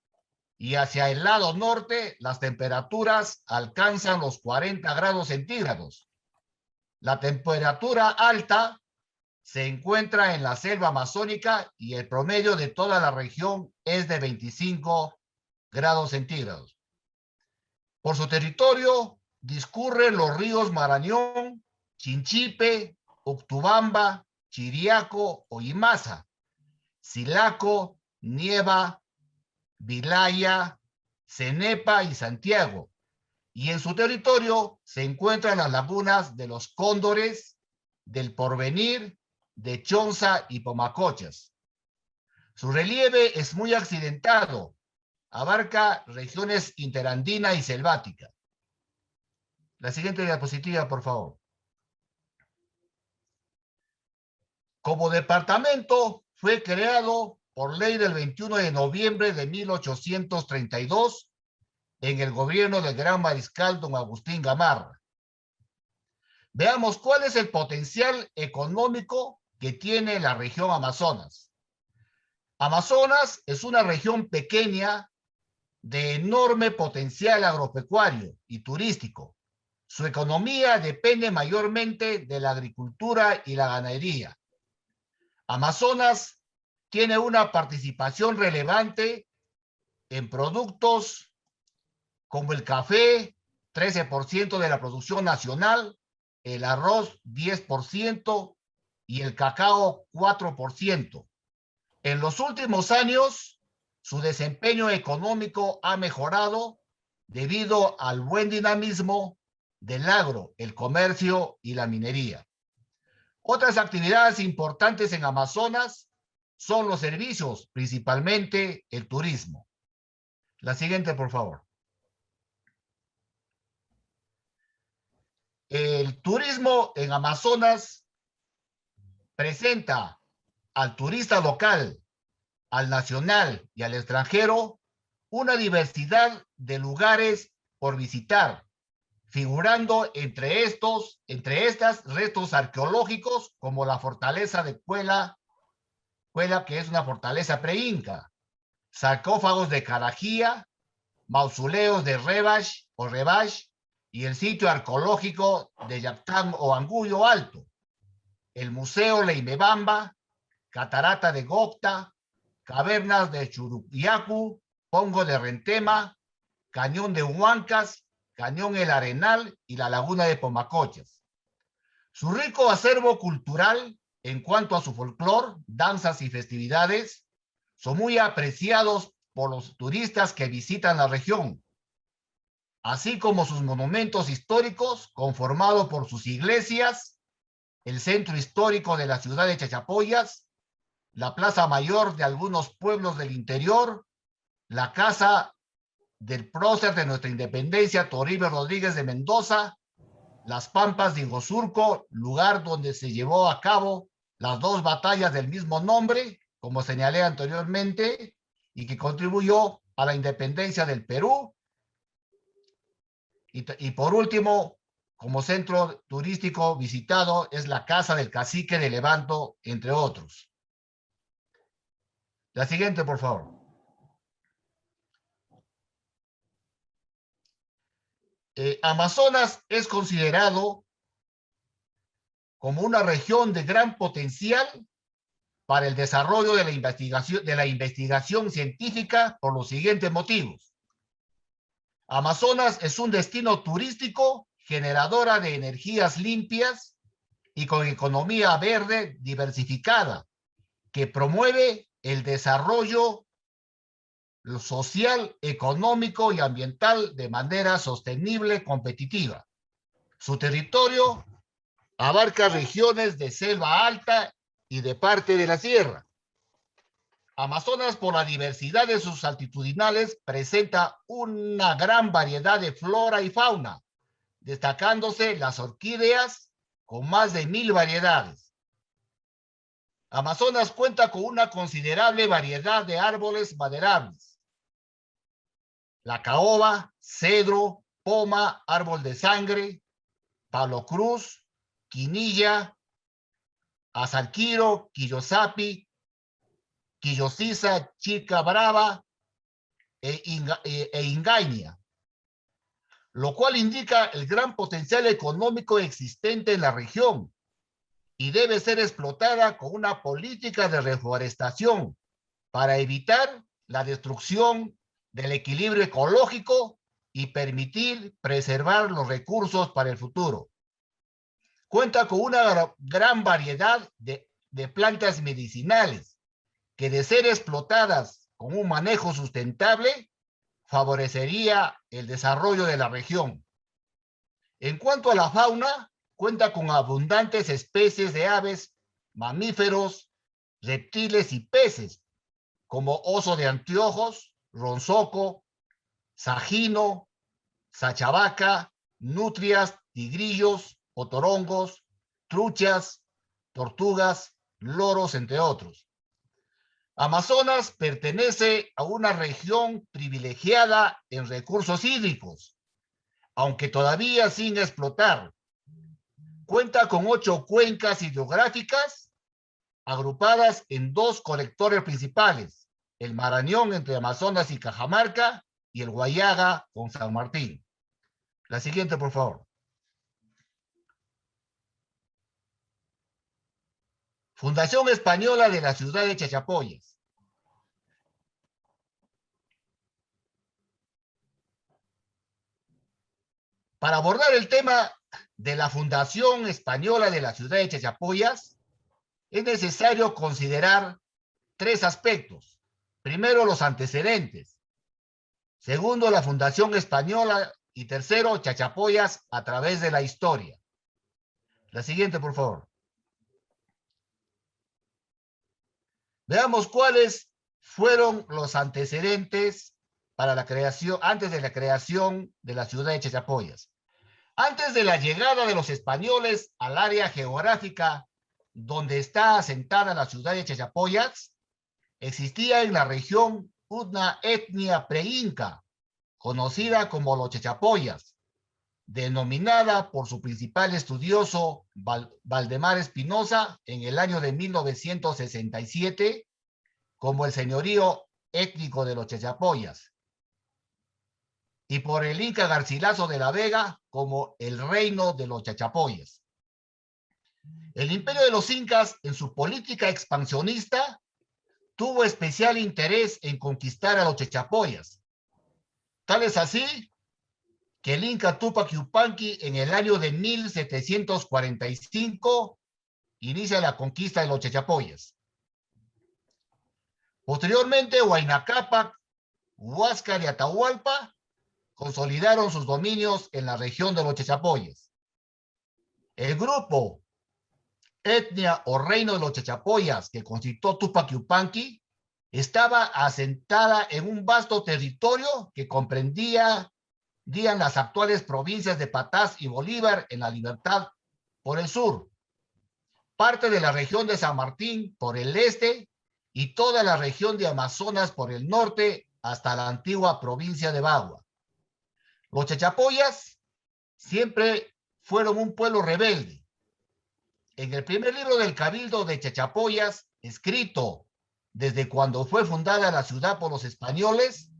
y hacia el lado norte las temperaturas alcanzan los 40 grados centígrados. La temperatura alta se encuentra en la selva amazónica y el promedio de toda la región es de 25 grados centígrados. Por su territorio discurren los ríos Marañón, Chinchipe, Uctubamba, Chiriaco, Oimasa, Silaco, Nieva, Vilaya, Cenepa y Santiago. Y en su territorio se encuentran las lagunas de los Cóndores, del Porvenir, de Chonza y Pomacochas. Su relieve es muy accidentado, abarca regiones interandina y selvática. La siguiente diapositiva, por favor. Como departamento fue creado por ley del 21 de noviembre de 1832 en el gobierno del gran mariscal don Agustín Gamarra. Veamos cuál es el potencial económico que tiene la región Amazonas. Amazonas es una región pequeña de enorme potencial agropecuario y turístico. Su economía depende mayormente de la agricultura y la ganadería. Amazonas tiene una participación relevante en productos como el café, 13% de la producción nacional, el arroz, 10%, y el cacao, 4%. En los últimos años, su desempeño económico ha mejorado debido al buen dinamismo del agro, el comercio y la minería. Otras actividades importantes en Amazonas son los servicios, principalmente el turismo. La siguiente, por favor. El turismo en Amazonas presenta al turista local, al nacional y al extranjero una diversidad de lugares por visitar, figurando entre estas restos arqueológicos como la fortaleza de Cuela, que es una fortaleza preinca, sarcófagos de Carajía, mausoleos de Rebash y el sitio arqueológico de Yactán o Angulo Alto, el Museo Leimebamba, Catarata de Gocta, cavernas de Churupiacu, Pongo de Rentema, Cañón de Huancas, Cañón El Arenal y la Laguna de Pomacochas. Su rico acervo cultural en cuanto a su folclor, danzas y festividades son muy apreciados por los turistas que visitan la región, así como sus monumentos históricos conformados por sus iglesias, el centro histórico de la ciudad de Chachapoyas, la plaza mayor de algunos pueblos del interior, la casa del prócer de nuestra independencia, Toribio Rodríguez de Mendoza, las Pampas de Ingosurco, lugar donde se llevó a cabo las dos batallas del mismo nombre, como señalé anteriormente, y que contribuyó a la independencia del Perú. Y por último, como centro turístico visitado, es la Casa del Cacique de Levanto, entre otros. La siguiente, por favor. Amazonas es considerado como una región de gran potencial para el desarrollo de la investigación científica por los siguientes motivos. Amazonas es un destino turístico generadora de energías limpias y con economía verde diversificada que promueve el desarrollo social, económico y ambiental de manera sostenible, competitiva. Su territorio abarca regiones de selva alta y de parte de la sierra. Amazonas, por la diversidad de sus altitudinales, presenta una gran variedad de flora y fauna, destacándose las orquídeas con más de 1000 variedades. Amazonas cuenta con una considerable variedad de árboles maderables. La caoba, cedro, poma, árbol de sangre, palo cruz, quinilla, azalquiro, quillosapi, quillosisa, chica brava e ingaña, lo cual indica el gran potencial económico existente en la región y debe ser explotada con una política de reforestación para evitar la destrucción del equilibrio ecológico y permitir preservar los recursos para el futuro. Cuenta con una gran variedad de plantas medicinales que, de ser explotadas con un manejo sustentable, favorecería el desarrollo de la región. En cuanto a la fauna, cuenta con abundantes especies de aves, mamíferos, reptiles y peces, como oso de anteojos, ronzoco, sajino, sachavaca, nutrias, tigrillos, otorongos, truchas, tortugas, loros, entre otros. Amazonas pertenece a una región privilegiada en recursos hídricos, aunque todavía sin explotar. Cuenta con 8 cuencas hidrográficas agrupadas en 2 colectores principales, el Marañón entre Amazonas y Cajamarca y el Guallaga con San Martín. La siguiente, por favor. Fundación Española de la ciudad de Chachapoyas. Para abordar el tema de la Fundación Española de la ciudad de Chachapoyas, es necesario considerar 3 aspectos. Primero, los antecedentes. Segundo, la Fundación Española. Y tercero, Chachapoyas a través de la historia. La siguiente, por favor. Veamos cuáles fueron los antecedentes para la creación, antes de la creación de la ciudad de Chachapoyas. Antes de la llegada de los españoles al área geográfica donde está asentada la ciudad de Chachapoyas, existía en la región una etnia preinca, conocida como los Chachapoyas, denominada por su principal estudioso, Valdemar Espinosa, en el año de 1967, como el señorío étnico de los Chachapoyas, y por el Inca Garcilaso de la Vega como el reino de los Chachapoyas. El imperio de los incas, en su política expansionista, tuvo especial interés en conquistar a los Chachapoyas. Tal es así que el Inca Túpac Yupanqui en el año de 1745 inicia la conquista de los Chachapoyas. Posteriormente, Huayna Cápac, Huáscar y Atahualpa consolidaron sus dominios en la región de los Chachapoyas. El grupo, etnia o reino de los Chachapoyas que constituyó Túpac Yupanqui estaba asentada en un vasto territorio que comprendía las actuales provincias de Patás y Bolívar en la Libertad por el sur, parte de la región de San Martín por el este y toda la región de Amazonas por el norte hasta la antigua provincia de Bagua. Los Chachapoyas siempre fueron un pueblo rebelde. En el primer libro del Cabildo de Chachapoyas, escrito desde cuando fue fundada la ciudad por los españoles,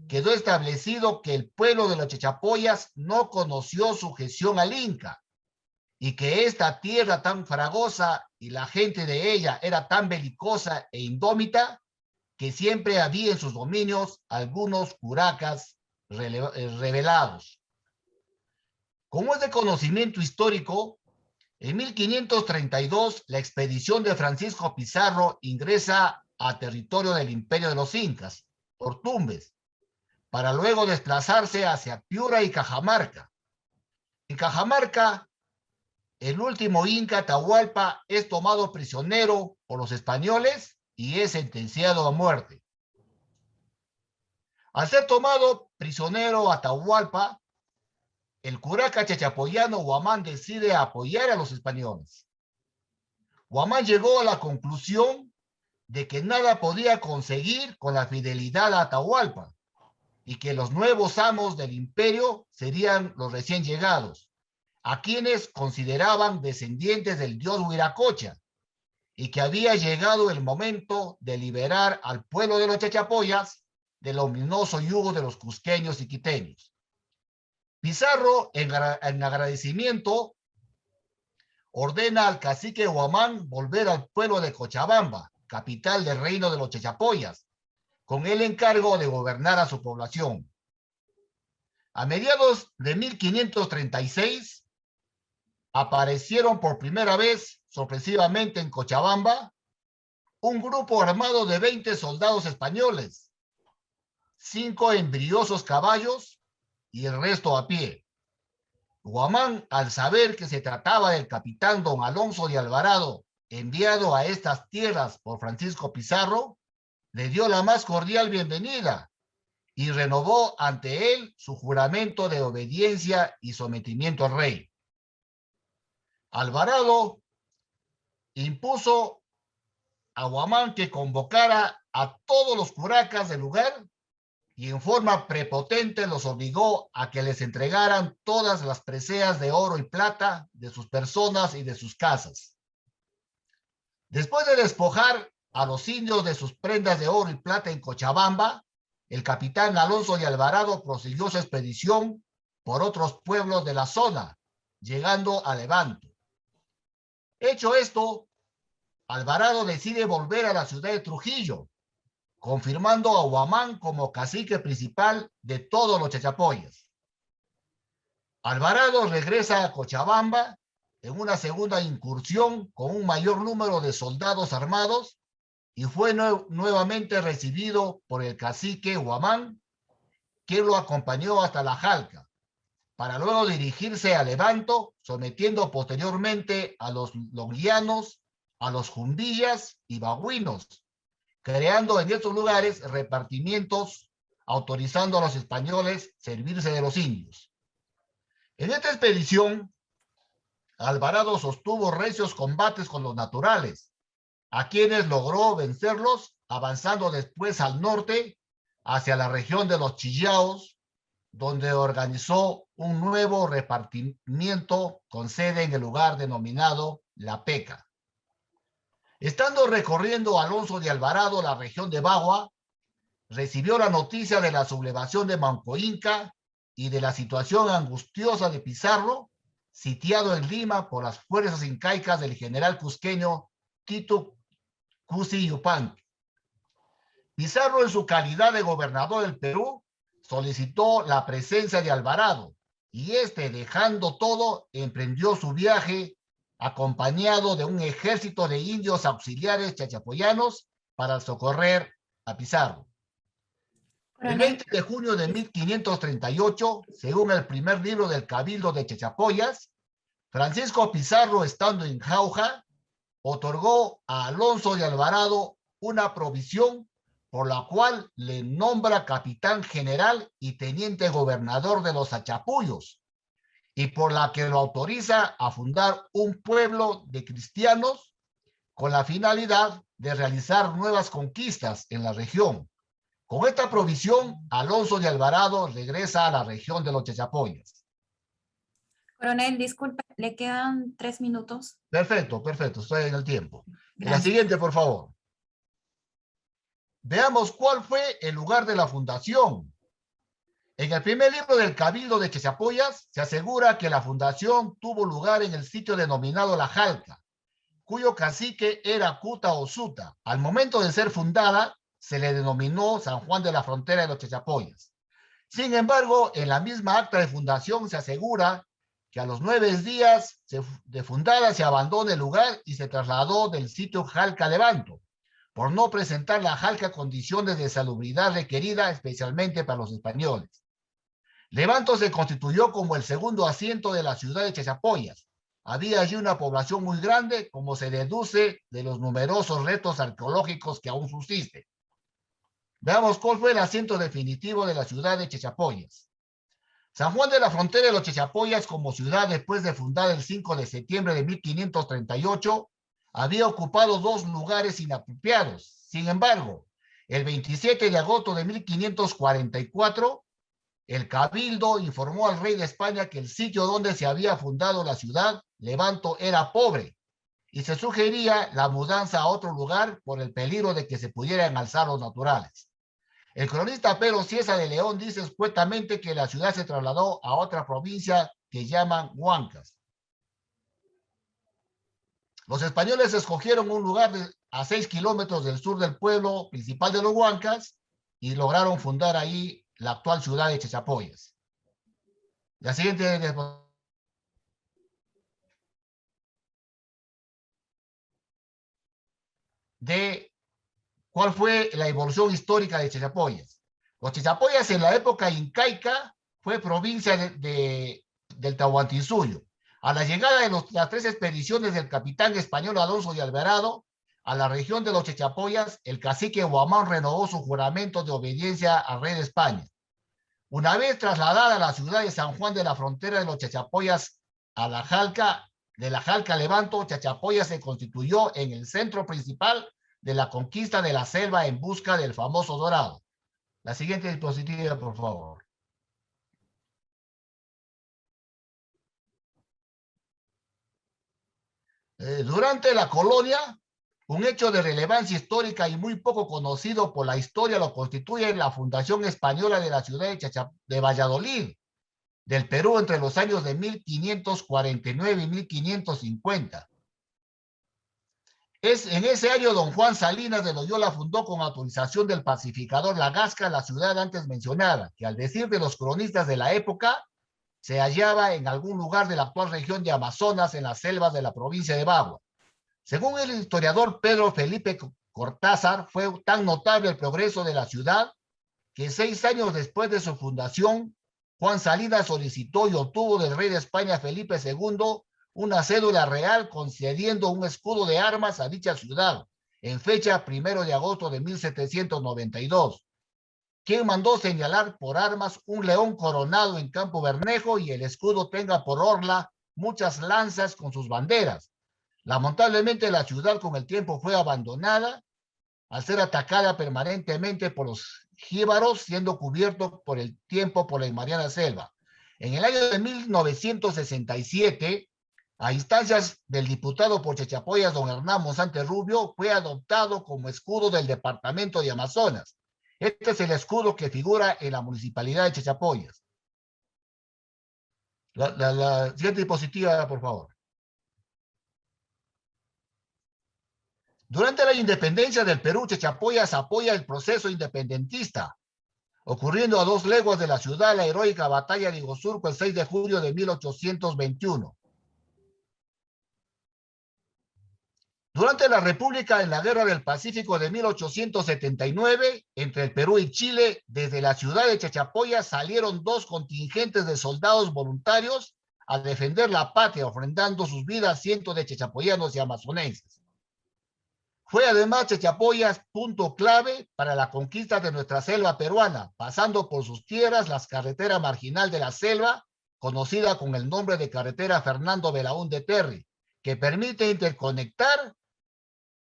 quedó establecido que el pueblo de los Chachapoyas no conoció sujeción al Inca y que esta tierra tan fragosa y la gente de ella era tan belicosa e indómita que siempre había en sus dominios algunos curacas rebelados. Como es de conocimiento histórico, en 1532 la expedición de Francisco Pizarro ingresa a territorio del imperio de los incas, por Tumbes, para luego desplazarse hacia Piura y Cajamarca. En Cajamarca, el último inca, Atahualpa, es tomado prisionero por los españoles y es sentenciado a muerte. Al ser tomado prisionero Atahualpa, el curaca chachapoyano Huamán decide apoyar a los españoles. Huamán llegó a la conclusión de que nada podía conseguir con la fidelidad a Atahualpa y que los nuevos amos del imperio serían los recién llegados, a quienes consideraban descendientes del dios Huiracocha, y que había llegado el momento de liberar al pueblo de los Chachapoyas del ominoso yugo de los cusqueños y quiteños. Pizarro, en agradecimiento, ordena al cacique Huamán volver al pueblo de Cochabamba, capital del reino de los Chachapoyas, con el encargo de gobernar a su población. A mediados de 1536, aparecieron por primera vez, sorpresivamente en Cochabamba, un grupo armado de 20 soldados españoles, 5 en briosos caballos y el resto a pie. Huamán, al saber que se trataba del capitán don Alonso de Alvarado, enviado a estas tierras por Francisco Pizarro, le dio la más cordial bienvenida y renovó ante él su juramento de obediencia y sometimiento al rey. Alvarado impuso a Huamán que convocara a todos los curacas del lugar y en forma prepotente los obligó a que les entregaran todas las preseas de oro y plata de sus personas y de sus casas. Después de despojar a los indios de sus prendas de oro y plata en Cochabamba, el capitán Alonso de Alvarado prosiguió su expedición por otros pueblos de la zona, llegando a Levanto. Hecho esto, Alvarado decide volver a la ciudad de Trujillo, confirmando a Huamán como cacique principal de todos los chachapoyas. Alvarado regresa a Cochabamba en una segunda incursión con un mayor número de soldados armados y fue nuevamente recibido por el cacique Huamán, quien lo acompañó hasta La Jalca, para luego dirigirse a Levanto, sometiendo posteriormente a los loglianos, a los jumbillas y bagüinos, creando en estos lugares repartimientos, autorizando a los españoles servirse de los indios. En esta expedición, Alvarado sostuvo recios combates con los naturales, a quienes logró vencerlos, avanzando después al norte, hacia la región de los Chillaos, donde organizó un nuevo repartimiento con sede en el lugar denominado La Peca. Estando recorriendo Alonso de Alvarado la región de Bagua, recibió la noticia de la sublevación de Manco Inca y de la situación angustiosa de Pizarro, sitiado en Lima por las fuerzas incaicas del general cusqueño Titu Cusi Yupanqui. Pizarro, en su calidad de gobernador del Perú, solicitó la presencia de Alvarado y este, dejando todo, emprendió su viaje acompañado de un ejército de indios auxiliares chachapoyanos para socorrer a Pizarro. El 20 de junio de 1538, según el primer libro del Cabildo de Chachapoyas, Francisco Pizarro, estando en Jauja, otorgó a Alonso de Alvarado una provisión por la cual le nombra capitán general y teniente gobernador de los Achapullos, y por la que lo autoriza a fundar un pueblo de cristianos con la finalidad de realizar nuevas conquistas en la región. Con esta provisión, Alonso de Alvarado regresa a la región de los Chachapoyas. Coronel, disculpe, le quedan 3 minutos. Perfecto, perfecto, estoy en el tiempo. Gracias. La siguiente, por favor. Veamos cuál fue el lugar de la fundación. En el primer libro del Cabildo de Chachapoyas se asegura que la fundación tuvo lugar en el sitio denominado La Jalca, cuyo cacique era Cuta o Suta. Al momento de ser fundada, se le denominó San Juan de la Frontera de los Chachapoyas. Sin embargo, en la misma acta de fundación se asegura que a los 9 días de fundada se abandonó el lugar y se trasladó del sitio Jalca a Levanto, por no presentar la Jalca condiciones de salubridad requerida especialmente para los españoles. Levanto se constituyó como el segundo asiento de la ciudad de Chachapoyas. Había allí una población muy grande, como se deduce de los numerosos restos arqueológicos que aún subsisten. Veamos cuál fue el asiento definitivo de la ciudad de Chachapoyas. San Juan de la Frontera de los Chachapoyas, como ciudad después de fundada el 5 de septiembre de 1538, había ocupado 2 lugares inapropiados. Sin embargo, el 27 de agosto de 1544, el Cabildo informó al rey de España que el sitio donde se había fundado la ciudad, Levanto, era pobre y se sugería la mudanza a otro lugar por el peligro de que se pudieran alzar los naturales. El cronista Pedro Cieza de León dice escuetamente que la ciudad se trasladó a otra provincia que llaman Huancas. Los españoles escogieron un lugar a 6 kilómetros del sur del pueblo principal de los Huancas y lograron fundar ahí la actual ciudad de Chachapoyas. La siguiente. De cuál fue la evolución histórica de Chachapoyas. Los Chachapoyas en la época incaica fue provincia del Tahuantinsuyo. A la llegada de las 3 expediciones del capitán español Alonso de Alvarado, a la región de los Chachapoyas, el cacique Huamán renovó su juramento de obediencia al rey de España. Una vez trasladada a la ciudad de San Juan de la frontera de los Chachapoyas a la Jalca, de la Jalca Levanto, Chachapoyas se constituyó en el centro principal de la conquista de la selva en busca del famoso dorado. La siguiente diapositiva, por favor. Durante la colonia, un hecho de relevancia histórica y muy poco conocido por la historia lo constituye la fundación española de la ciudad de Valladolid, del Perú, entre los años de 1549 y 1550. En ese año, don Juan Salinas de Loyola fundó con autorización del pacificador Lagasca la ciudad antes mencionada, que al decir de los cronistas de la época, se hallaba en algún lugar de la actual región de Amazonas, en las selvas de la provincia de Bagua. Según el historiador Pedro Felipe Cortázar, fue tan notable el progreso de la ciudad que 6 años después de su fundación, Juan Salinas solicitó y obtuvo del rey de España Felipe II una cédula real concediendo un escudo de armas a dicha ciudad en fecha 1 de agosto de 1792, quien mandó señalar por armas un león coronado en Campo Bermejo y el escudo tenga por orla muchas lanzas con sus banderas. Lamentablemente la ciudad con el tiempo fue abandonada al ser atacada permanentemente por los jíbaros, siendo cubierto por el tiempo por la Mariana Selva. En el año de 1967, a instancias del diputado por Chachapoyas, don Hernán Monzante Rubio, fue adoptado como escudo del departamento de Amazonas. Este es el escudo que figura en la municipalidad de Chachapoyas. La siguiente diapositiva, por favor. Durante la independencia del Perú, Chachapoyas apoya el proceso independentista, ocurriendo a 2 leguas de la ciudad la heroica batalla de Iguazurco el 6 de julio de 1821. Durante la República en la Guerra del Pacífico de 1879, entre el Perú y Chile, desde la ciudad de Chachapoyas salieron 2 contingentes de soldados voluntarios a defender la patria, ofrendando sus vidas cientos de chachapoyanos y amazonenses. Fue además Chachapoyas punto clave para la conquista de nuestra selva peruana, pasando por sus tierras la carretera marginal de la selva, conocida con el nombre de carretera Fernando Belaúnde Terry, que permite interconectar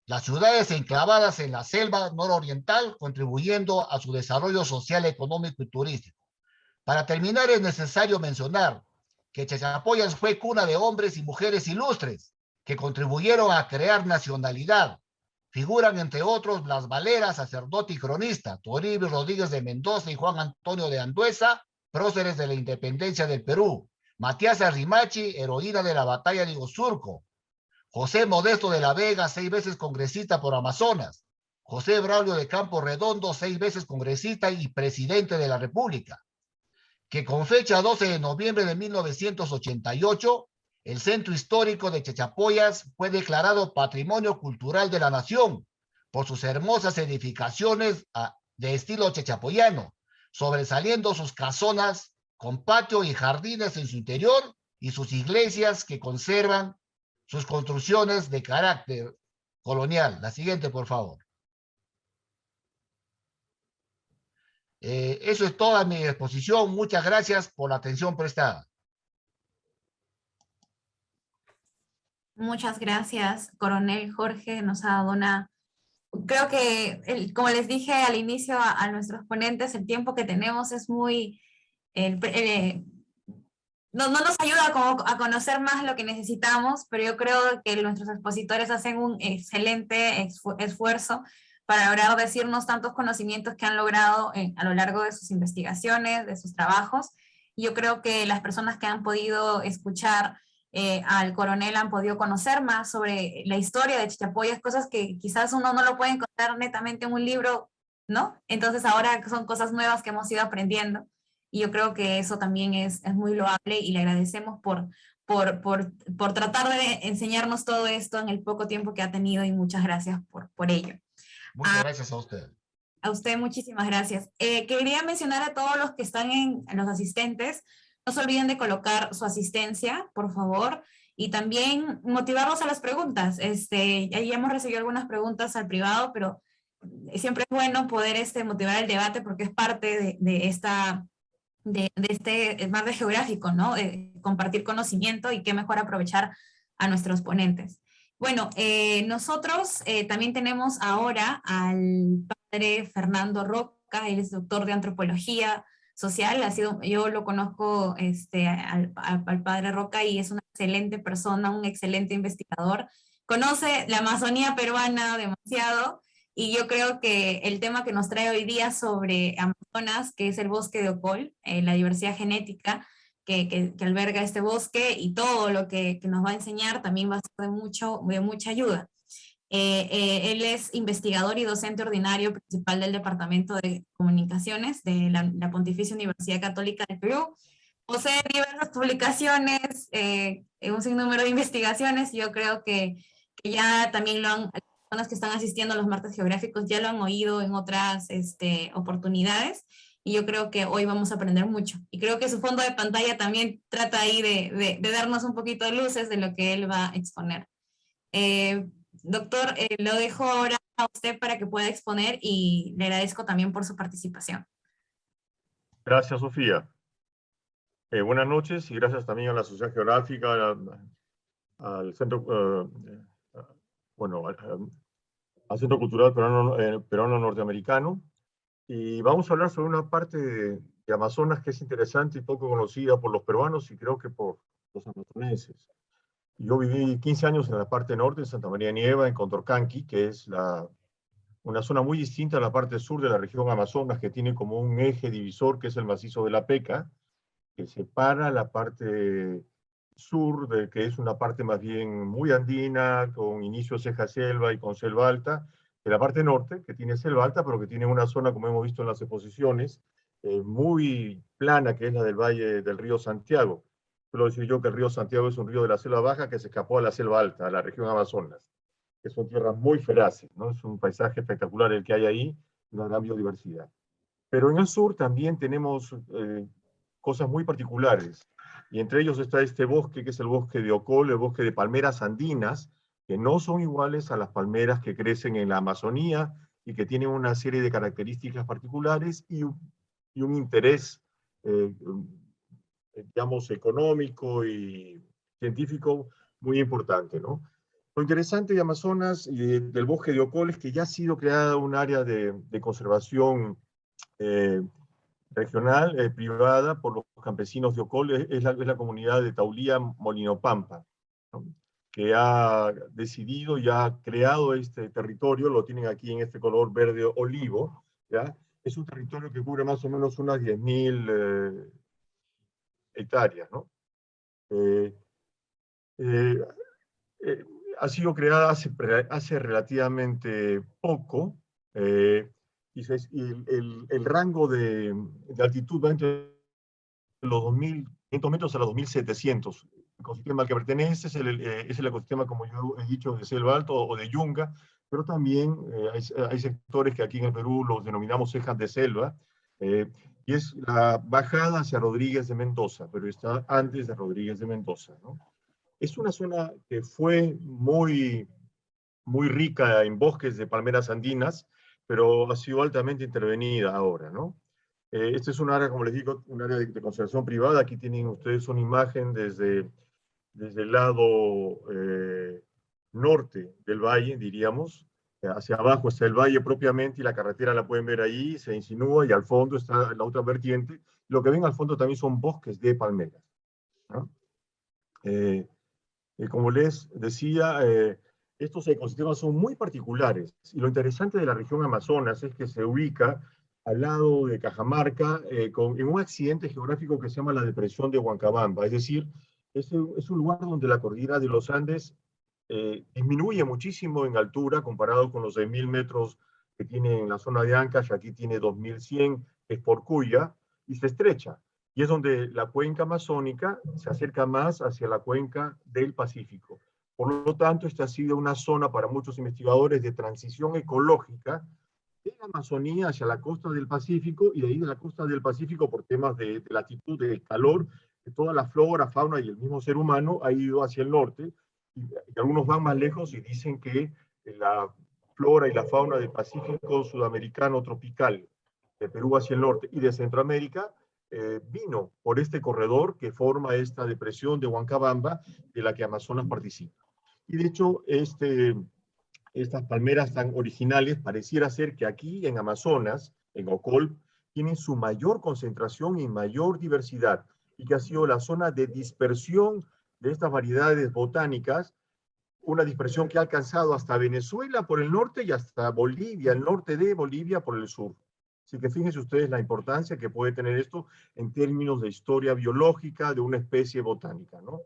las ciudades enclavadas en la selva nororiental, contribuyendo a su desarrollo social, económico y turístico. Para terminar, es necesario mencionar que Chachapoyas fue cuna de hombres y mujeres ilustres que contribuyeron a crear nacionalidad. Figuran, entre otros, Blas Valera, sacerdote y cronista, Toribio Rodríguez de Mendoza y Juan Antonio de Andueza, próceres de la independencia del Perú, Matías Arrimachi, heroína de la batalla de Iguazurco, José Modesto de la Vega, 6 veces congresista por Amazonas, José Braulio de Campo Redondo, 6 veces congresista y presidente de la República, que con fecha 12 de noviembre de 1988, el centro histórico de Chachapoyas fue declarado Patrimonio Cultural de la Nación por sus hermosas edificaciones de estilo chachapoyano, sobresaliendo sus casonas con patio y jardines en su interior y sus iglesias que conservan sus construcciones de carácter colonial. La siguiente, por favor. Eso es toda mi exposición. Muchas gracias por la atención prestada. Muchas gracias, coronel Jorge. Nos ha dado creo que, como les dije al inicio a nuestros ponentes, el tiempo que tenemos es muy... no nos ayuda a conocer más lo que necesitamos, pero yo creo que nuestros expositores hacen un excelente esfuerzo para lograr decirnos tantos conocimientos que han logrado a lo largo de sus investigaciones, de sus trabajos. Y yo creo que las personas que han podido escuchar al coronel han podido conocer más sobre la historia de Chachapoyas, cosas que quizás uno no lo puede encontrar netamente en un libro, ¿no? Entonces ahora son cosas nuevas que hemos ido aprendiendo. Y yo creo que eso también es muy loable y le agradecemos por tratar de enseñarnos todo esto en el poco tiempo que ha tenido y muchas gracias por ello. Muchas gracias a usted. A usted muchísimas gracias. Quería mencionar a todos los que están los asistentes, no se olviden de colocar su asistencia, por favor, y también motivarlos a las preguntas. Ya hemos recibido algunas preguntas al privado, pero siempre es bueno poder motivar el debate porque es parte de este marco geográfico, ¿no? Compartir conocimiento y qué mejor aprovechar a nuestros ponentes. Bueno, nosotros también tenemos ahora al padre Fernando Roca, él es doctor de antropología social, yo lo conozco al padre Roca y es una excelente persona, un excelente investigador, conoce la Amazonía peruana demasiado, y yo creo que el tema que nos trae hoy día sobre Amazonas, que es el bosque de Ocol, la diversidad genética que alberga este bosque y todo lo que nos va a enseñar también va a ser de mucha ayuda. Él es investigador y docente ordinario principal del Departamento de Comunicaciones de la Pontificia Universidad Católica del Perú. Posee diversas publicaciones, un sinnúmero de investigaciones, y yo creo que ya también las personas que están asistiendo a los martes geográficos ya lo han oído en otras oportunidades, y yo creo que hoy vamos a aprender mucho. Y creo que su fondo de pantalla también trata ahí de darnos un poquito de luces de lo que él va a exponer. Doctor, lo dejo ahora a usted para que pueda exponer y le agradezco también por su participación. Gracias, Sofía. Buenas noches y gracias también a la Sociedad Geográfica, al Centro, bueno, al Centro Cultural Peruano Norteamericano. Y vamos a hablar sobre una parte de Amazonas que es interesante y poco conocida por los peruanos y creo que por los amazonenses. Yo viví 15 años en la parte norte, en Santa María de Nieva, en Condorcanqui, que es una zona muy distinta a la parte sur de la región Amazonas, que tiene como un eje divisor, que es el macizo de la Peca, que separa la parte sur, que es una parte más bien muy andina, con inicio ceja selva y con selva alta, de la parte norte, que tiene selva alta, pero que tiene una zona, como hemos visto en las exposiciones, muy plana, que es la del Valle del Río Santiago. Suelo decir yo que el río Santiago es un río de la selva baja que se escapó a la selva alta, a la región Amazonas, que son tierras muy feraces, ¿no? Es un paisaje espectacular el que hay ahí, una gran biodiversidad. Pero en el sur también tenemos cosas muy particulares, y entre ellos está este bosque, que es el bosque de Ocol, el bosque de palmeras andinas, que no son iguales a las palmeras que crecen en la Amazonía y que tienen una serie de características particulares y un interés digamos, económico y científico muy importante, ¿no? Lo interesante de Amazonas y del bosque de Ocol es que ya ha sido creada un área de conservación regional, privada, por los campesinos de Ocol, es la comunidad de Taulía Molinopampa, ¿no? Que ha decidido y ha creado este territorio, lo tienen aquí en este color verde olivo, ¿ya? Es un territorio que cubre más o menos unas 10.000 hectáreas, ¿no? Ha sido creada hace relativamente poco, y el rango de altitud va entre los 2.500 metros a los 2.700. El ecosistema al que pertenece es el ecosistema, como yo he dicho, de selva alta o de yunga, pero también hay sectores que aquí en el Perú los denominamos cejas de selva, y es la bajada hacia Rodríguez de Mendoza, pero está antes de Rodríguez de Mendoza, ¿no? Es una zona que fue muy rica en bosques de palmeras andinas, pero ha sido altamente intervenida ahora, ¿no? Este es un área, como les digo, un área de conservación privada. Aquí tienen ustedes una imagen desde el lado norte del valle, diríamos. Hacia abajo está el valle propiamente y la carretera la pueden ver ahí, se insinúa, y al fondo está la otra vertiente. Lo que ven al fondo también son bosques de palmeras, ¿no? Como les decía, estos ecosistemas son muy particulares, y lo interesante de la región Amazonas es que se ubica al lado de Cajamarca, en un accidente geográfico que se llama la Depresión de Huancabamba, es decir, es un lugar donde la cordillera de los Andes disminuye muchísimo en altura comparado con los 6.000 metros que tiene en la zona de Ancash. Aquí tiene 2.100, es por Cuya, y se estrecha. Y es donde la cuenca amazónica se acerca más hacia la cuenca del Pacífico. Por lo tanto, esta ha sido una zona para muchos investigadores de transición ecológica de la Amazonía hacia la costa del Pacífico, y de ahí de la costa del Pacífico por temas de latitud, de calor, que toda la flora, fauna y el mismo ser humano ha ido hacia el norte, y algunos van más lejos y dicen que la flora y la fauna del Pacífico sudamericano tropical, de Perú hacia el norte y de Centroamérica, vino por este corredor que forma esta depresión de Huancabamba, de la que Amazonas participa. Y de hecho, estas palmeras tan originales, pareciera ser que aquí en Amazonas, en Ocol, tienen su mayor concentración y mayor diversidad, y que ha sido la zona de dispersión de estas variedades botánicas, una dispersión que ha alcanzado hasta Venezuela por el norte y hasta Bolivia, el norte de Bolivia por el sur. Así que fíjense ustedes la importancia que puede tener esto en términos de historia biológica de una especie botánica, ¿no?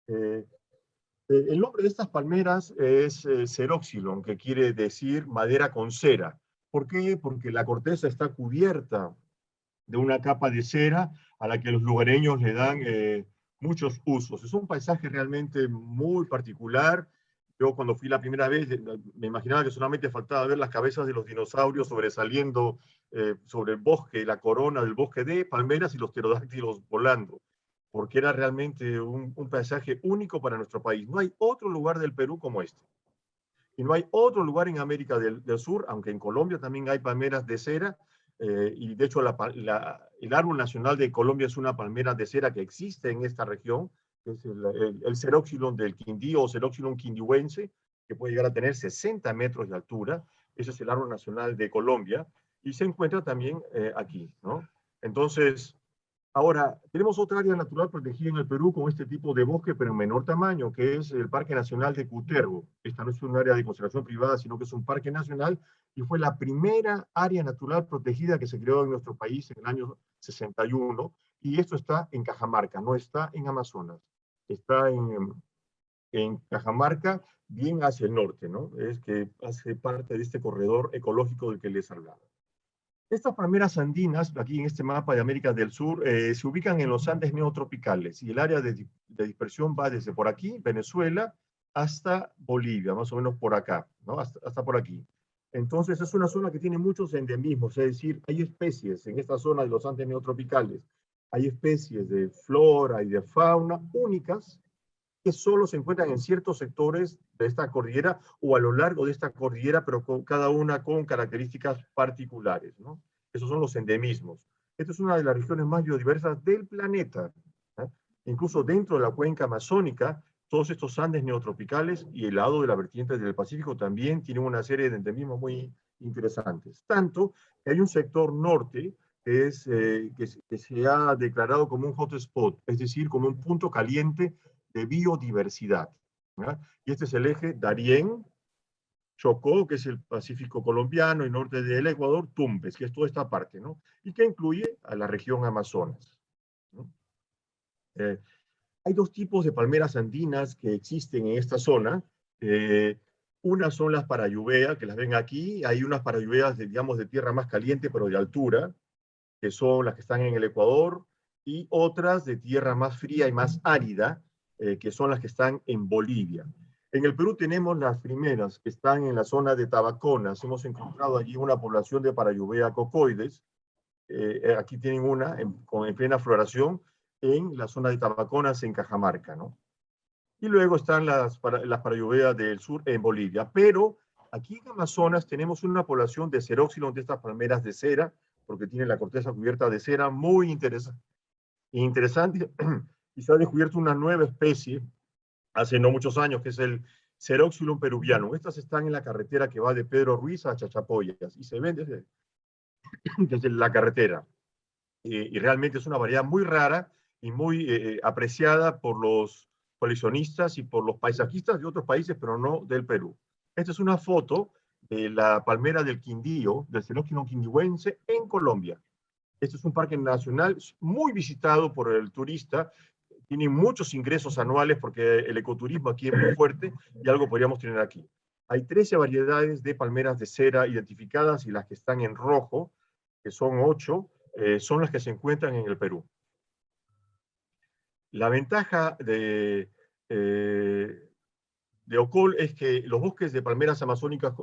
El nombre de estas palmeras es Ceroxylon, que quiere decir madera con cera. ¿Por qué? Porque la corteza está cubierta de una capa de cera a la que los lugareños le dan muchos usos. Es un paisaje realmente muy particular. Yo cuando fui la primera vez me imaginaba que solamente faltaba ver las cabezas de los dinosaurios sobresaliendo sobre el bosque, la corona del bosque de palmeras y los pterodáctilos volando, porque era realmente un paisaje único para nuestro país. No hay otro lugar del Perú como este. Y no hay otro lugar en América del Sur, aunque en Colombia también hay palmeras de cera, y de hecho el árbol nacional de Colombia es una palmera de cera que existe en esta región, que es el Ceroxylon del Quindío o Ceroxylon quindihuense, que puede llegar a tener 60 metros de altura. Ese es el árbol nacional de Colombia, y se encuentra también aquí, ¿no? Entonces, ahora, tenemos otra área natural protegida en el Perú con este tipo de bosque, pero en menor tamaño, que es el Parque Nacional de Cutervo. Esta no es un área de conservación privada, sino que es un parque nacional, y fue la primera área natural protegida que se creó en nuestro país en el año 61, y esto está en Cajamarca, no está en Amazonas. Está en Cajamarca, bien hacia el norte, ¿no? Es que hace parte de este corredor ecológico del que les hablaba. Estas palmeras andinas, aquí en este mapa de América del Sur, se ubican en los Andes neotropicales, y el área de dispersión va desde por aquí, Venezuela, hasta Bolivia, más o menos por acá, ¿no? Hasta por aquí. Entonces es una zona que tiene muchos endemismos, es decir, hay especies en esta zona de los Andes neotropicales, hay especies de flora y de fauna únicas que solo se encuentran en ciertos sectores de esta cordillera o a lo largo de esta cordillera, pero cada una con características particulares, ¿no? Esos son los endemismos. Esta es una de las regiones más biodiversas del planeta, ¿eh? Incluso dentro de la cuenca amazónica, todos estos Andes neotropicales y el lado de la vertiente del Pacífico también tienen una serie de endemismos muy interesantes. Tanto que hay un sector norte que se ha declarado como un hotspot, es decir, como un punto caliente de biodiversidad, ¿ya? Y este es el eje Darién, Chocó, que es el Pacífico colombiano, y norte del Ecuador, Tumbes, que es toda esta parte, ¿no? Y que incluye a la región Amazonas, ¿no? Hay dos tipos de palmeras andinas que existen en esta zona. Unas son las parayuveas, que las ven aquí. Hay unas parayuveas, digamos, de tierra más caliente, pero de altura, que son las que están en el Ecuador, y otras de tierra más fría y más árida, que son las que están en Bolivia. En el Perú tenemos las primeras, que están en la zona de Tabaconas. Hemos encontrado allí una población de Parayubea cocoides. Aquí tienen una en plena floración en la zona de Tabaconas, en Cajamarca, ¿no? Y luego están las Parayuveas del sur en Bolivia. Pero aquí en Amazonas tenemos una población de Ceroxylon, de estas palmeras de cera, porque tiene la corteza cubierta de cera, muy interesante. Y se ha descubierto una nueva especie hace no muchos años, que es el Ceroxylon peruviano. Estas están en la carretera que va de Pedro Ruiz a Chachapoyas, y se ven desde la carretera. Y realmente es una variedad muy rara y muy apreciada por los coleccionistas y por los paisajistas de otros países, pero no del Perú. Esta es una foto de la palmera del Quindío, del Ceroxylon quindihuense, en Colombia. Este es un parque nacional muy visitado por el turista, tiene muchos ingresos anuales porque el ecoturismo aquí es muy fuerte, y algo podríamos tener aquí. Hay 13 variedades de palmeras de cera identificadas, y las que están en rojo, que son 8, son las que se encuentran en el Perú. La ventaja de Ocol es que los bosques de palmeras amazónicas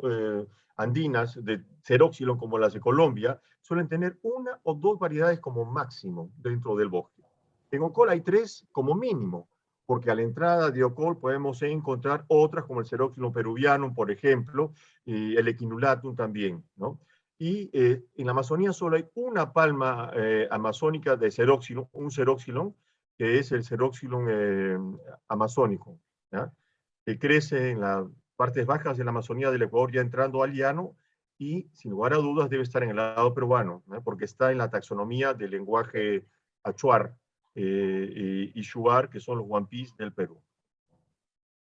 andinas de Ceroxylon, como las de Colombia, suelen tener una o dos variedades como máximo dentro del bosque. En Ocol hay 3 como mínimo, porque a la entrada de Ocol podemos encontrar otras como el Xeroxilon peruvianum, por ejemplo, y el Equinulatum también, ¿no? Y en la Amazonía solo hay una palma amazónica de Xeroxilon, un Xeroxilon, que es el Xeroxilon amazónico, ¿ya? Que crece en las partes bajas de la Amazonía del Ecuador, ya entrando al llano, y sin lugar a dudas debe estar en el lado peruano, ¿no? Porque está en la taxonomía del lenguaje achuar y shuar, que son los huampís del Perú.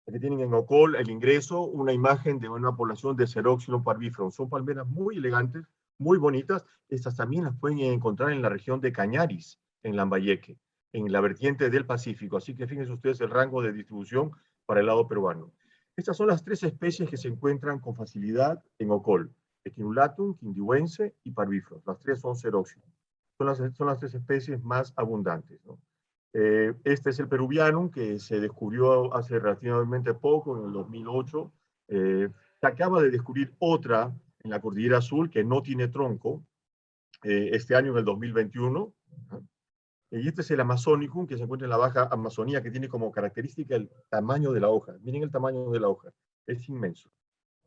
Aquí tienen en Ocol el ingreso, una imagen de una población de Xeroxilon parvifero. Son palmeras muy elegantes, muy bonitas. Estas también las pueden encontrar en la región de Cañaris, en Lambayeque, en la vertiente del Pacífico. Así que fíjense ustedes el rango de distribución para el lado peruano. Estas son las 3 especies que se encuentran con facilidad en Ocol: Equinulatum, quindihuense y parvíferos. Las 3 son Xeroxilon. Son las 3 especies más abundantes, ¿no? Este es el peruvianum, que se descubrió hace relativamente poco, en el 2008. Se acaba de descubrir otra en la Cordillera Azul que no tiene tronco, este año en el 2021. Y este es el Amazonicum, que se encuentra en la Baja Amazonía, que tiene como característica el tamaño de la hoja. Miren el tamaño de la hoja, es inmenso.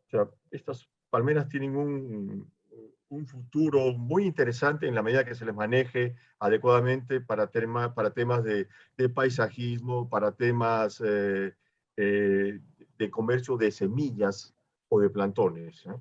O sea, estas palmeras tienen un futuro muy interesante en la medida que se les maneje adecuadamente para temas de paisajismo, para temas de comercio de semillas o de plantones, ¿eh?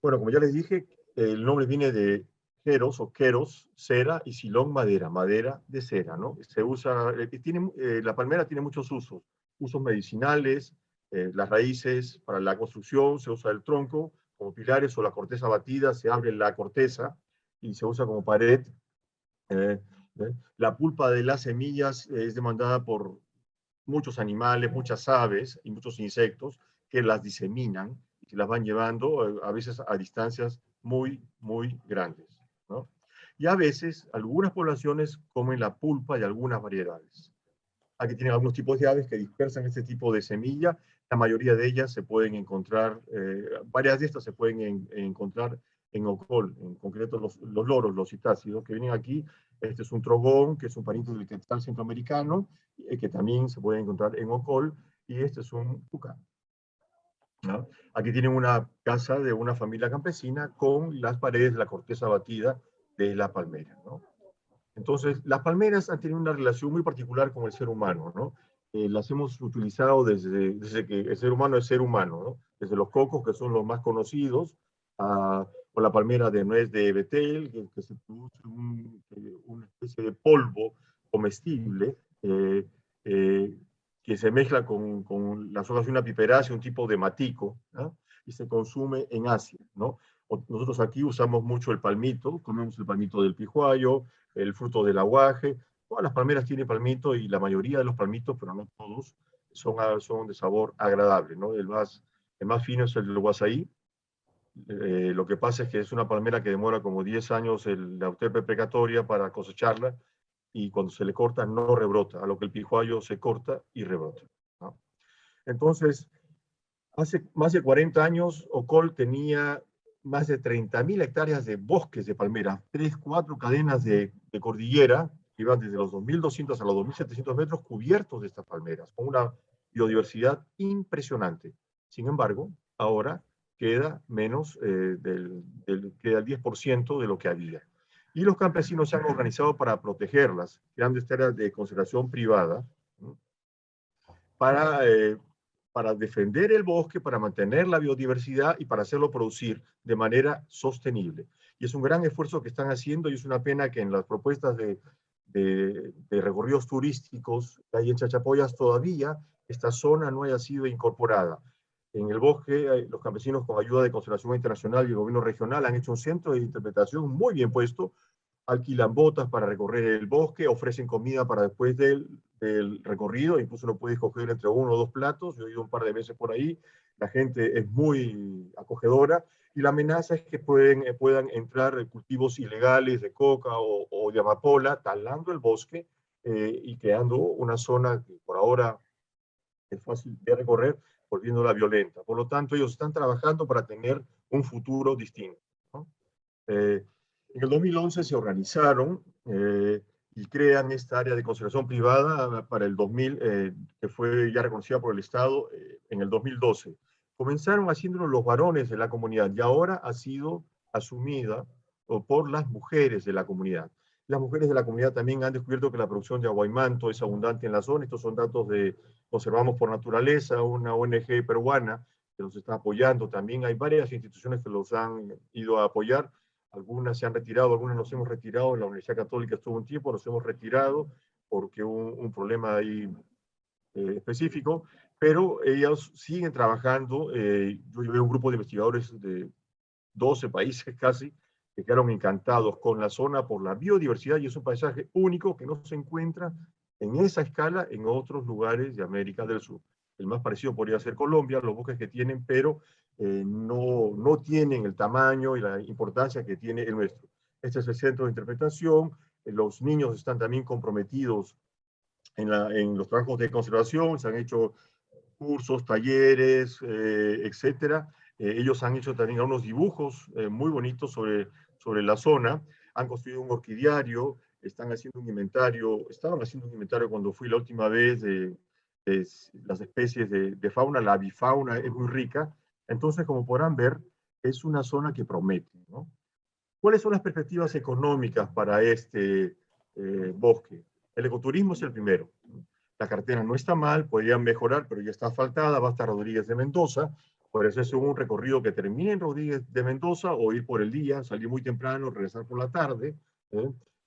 Bueno, como ya les dije, el nombre viene de jeros o queros, cera, y silón, madera, madera de cera, ¿no? Se usa, la palmera tiene muchos usos, usos medicinales, las raíces para la construcción, se usa el tronco como pilares o la corteza batida, se abre la corteza y se usa como pared. La pulpa de las semillas es demandada por muchos animales, muchas aves y muchos insectos que las diseminan y que las van llevando a veces a distancias muy, muy grandes, ¿no? Y a veces algunas poblaciones comen la pulpa de algunas variedades. Aquí tienen algunos tipos de aves que dispersan este tipo de semilla. La mayoría de ellas se pueden encontrar, varias de estas se pueden encontrar en Ocol, en concreto los loros, los citácidos, que vienen aquí. Este es un trogón, que es un pariente del quetzal centroamericano, que también se puede encontrar en Ocol, y este es un tucán, ¿no? Aquí tienen una casa de una familia campesina con las paredes de la corteza batida de la palmera, ¿no? Entonces, las palmeras han tenido una relación muy particular con el ser humano, ¿no? Las hemos utilizado desde que el ser humano es ser humano, ¿no? Desde los cocos, que son los más conocidos, o la palmera de nuez de Betel, que se produce una especie de polvo comestible, que se mezcla con las hojas de una piperácea, un tipo de matico, ¿no? Y se consume en Asia, ¿no? Nosotros aquí usamos mucho el palmito, comemos el palmito del pijuayo, el fruto del aguaje. Todas las palmeras tienen palmito y la mayoría de los palmitos, pero no todos, son de sabor agradable, ¿no? El más fino es el del guasaí. Lo que pasa es que es una palmera que demora como 10 años la euterpe precatoria para cosecharla, y cuando se le corta no rebrota, a lo que el pijuayo se corta y rebrota, ¿no? Entonces, hace más de 40 años, Ocol tenía más de 30.000 hectáreas de bosques de palmera, 3, 4 cadenas de cordillera, que iban desde los 2.200 a los 2.700 metros, cubiertos de estas palmeras, con una biodiversidad impresionante. Sin embargo, ahora queda menos, queda el 10% de lo que había. Y los campesinos se han organizado para protegerlas, grandes áreas de conservación privada, ¿no? Para defender el bosque, para mantener la biodiversidad y para hacerlo producir de manera sostenible. Y es un gran esfuerzo que están haciendo, y es una pena que en las propuestas de recorridos turísticos que hay en Chachapoyas todavía esta zona no haya sido incorporada. En el bosque, los campesinos, con ayuda de Conservación Internacional y el gobierno regional, han hecho un centro de interpretación muy bien puesto, alquilan botas para recorrer el bosque, ofrecen comida para después del recorrido, incluso lo puedes escoger entre 1 o 2 platos. Yo he ido un par de veces por ahí, la gente es muy acogedora, y la amenaza es que puedan entrar cultivos ilegales de coca o de amapola, talando el bosque y creando una zona que por ahora es fácil de recorrer, volviéndola violenta. Por lo tanto, ellos están trabajando para tener un futuro distinto, ¿no? En el 2011 se organizaron y crean esta área de conservación privada para el 2000, que fue ya reconocida por el Estado en el 2012. Comenzaron haciéndolo los varones de la comunidad y ahora ha sido asumida por las mujeres de la comunidad. Las mujeres de la comunidad también han descubierto que la producción de aguaimanto es abundante en la zona. Estos son datos de Conservamos por Naturaleza, una ONG peruana que nos está apoyando. También hay varias instituciones que los han ido a apoyar. Algunas se han retirado, algunas nos hemos retirado. En la Universidad Católica estuvo un tiempo, nos hemos retirado porque hubo un problema ahí específico, pero ellos siguen trabajando. Yo llevé un grupo de investigadores de 12 países casi, que quedaron encantados con la zona por la biodiversidad, y es un paisaje único que no se encuentra en esa escala en otros lugares de América del Sur. El más parecido podría ser Colombia, los bosques que tienen, pero no tienen el tamaño y la importancia que tiene el nuestro. Este es el centro de interpretación. Los niños están también comprometidos en los trabajos de conservación, se han hecho cursos, talleres, etcétera. Ellos han hecho también algunos dibujos muy bonitos sobre la zona, han construido un orquidiario, estaban haciendo un inventario cuando fui la última vez de las especies de fauna, la avifauna es muy rica. Entonces, como podrán ver, es una zona que promete, ¿no? ¿Cuáles son las perspectivas económicas para este bosque? El ecoturismo es el primero. La carretera no está mal, podría mejorar, pero ya está asfaltada, va hasta Rodríguez de Mendoza. Por eso es un recorrido que termine en Rodríguez de Mendoza, o ir por el día, salir muy temprano, regresar por la tarde.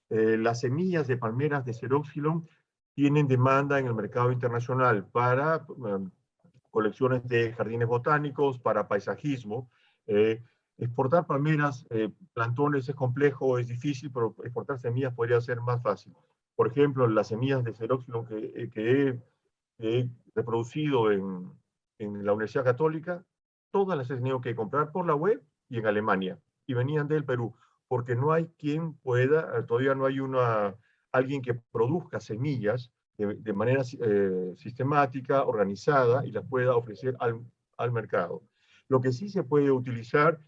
Las semillas de palmeras de Xeroxilon tienen demanda en el mercado internacional para colecciones de jardines botánicos, para paisajismo. Exportar palmeras, plantones es complejo, es difícil, pero exportar semillas podría ser más fácil. Por ejemplo, las semillas de Xeroxilon que he reproducido en la Universidad Católica, todas las he tenido que comprar por la web y en Alemania, y venían del Perú, porque no hay quien pueda, todavía no hay alguien que produzca semillas de manera sistemática, organizada, y las pueda ofrecer al mercado. Lo que sí se puede utilizar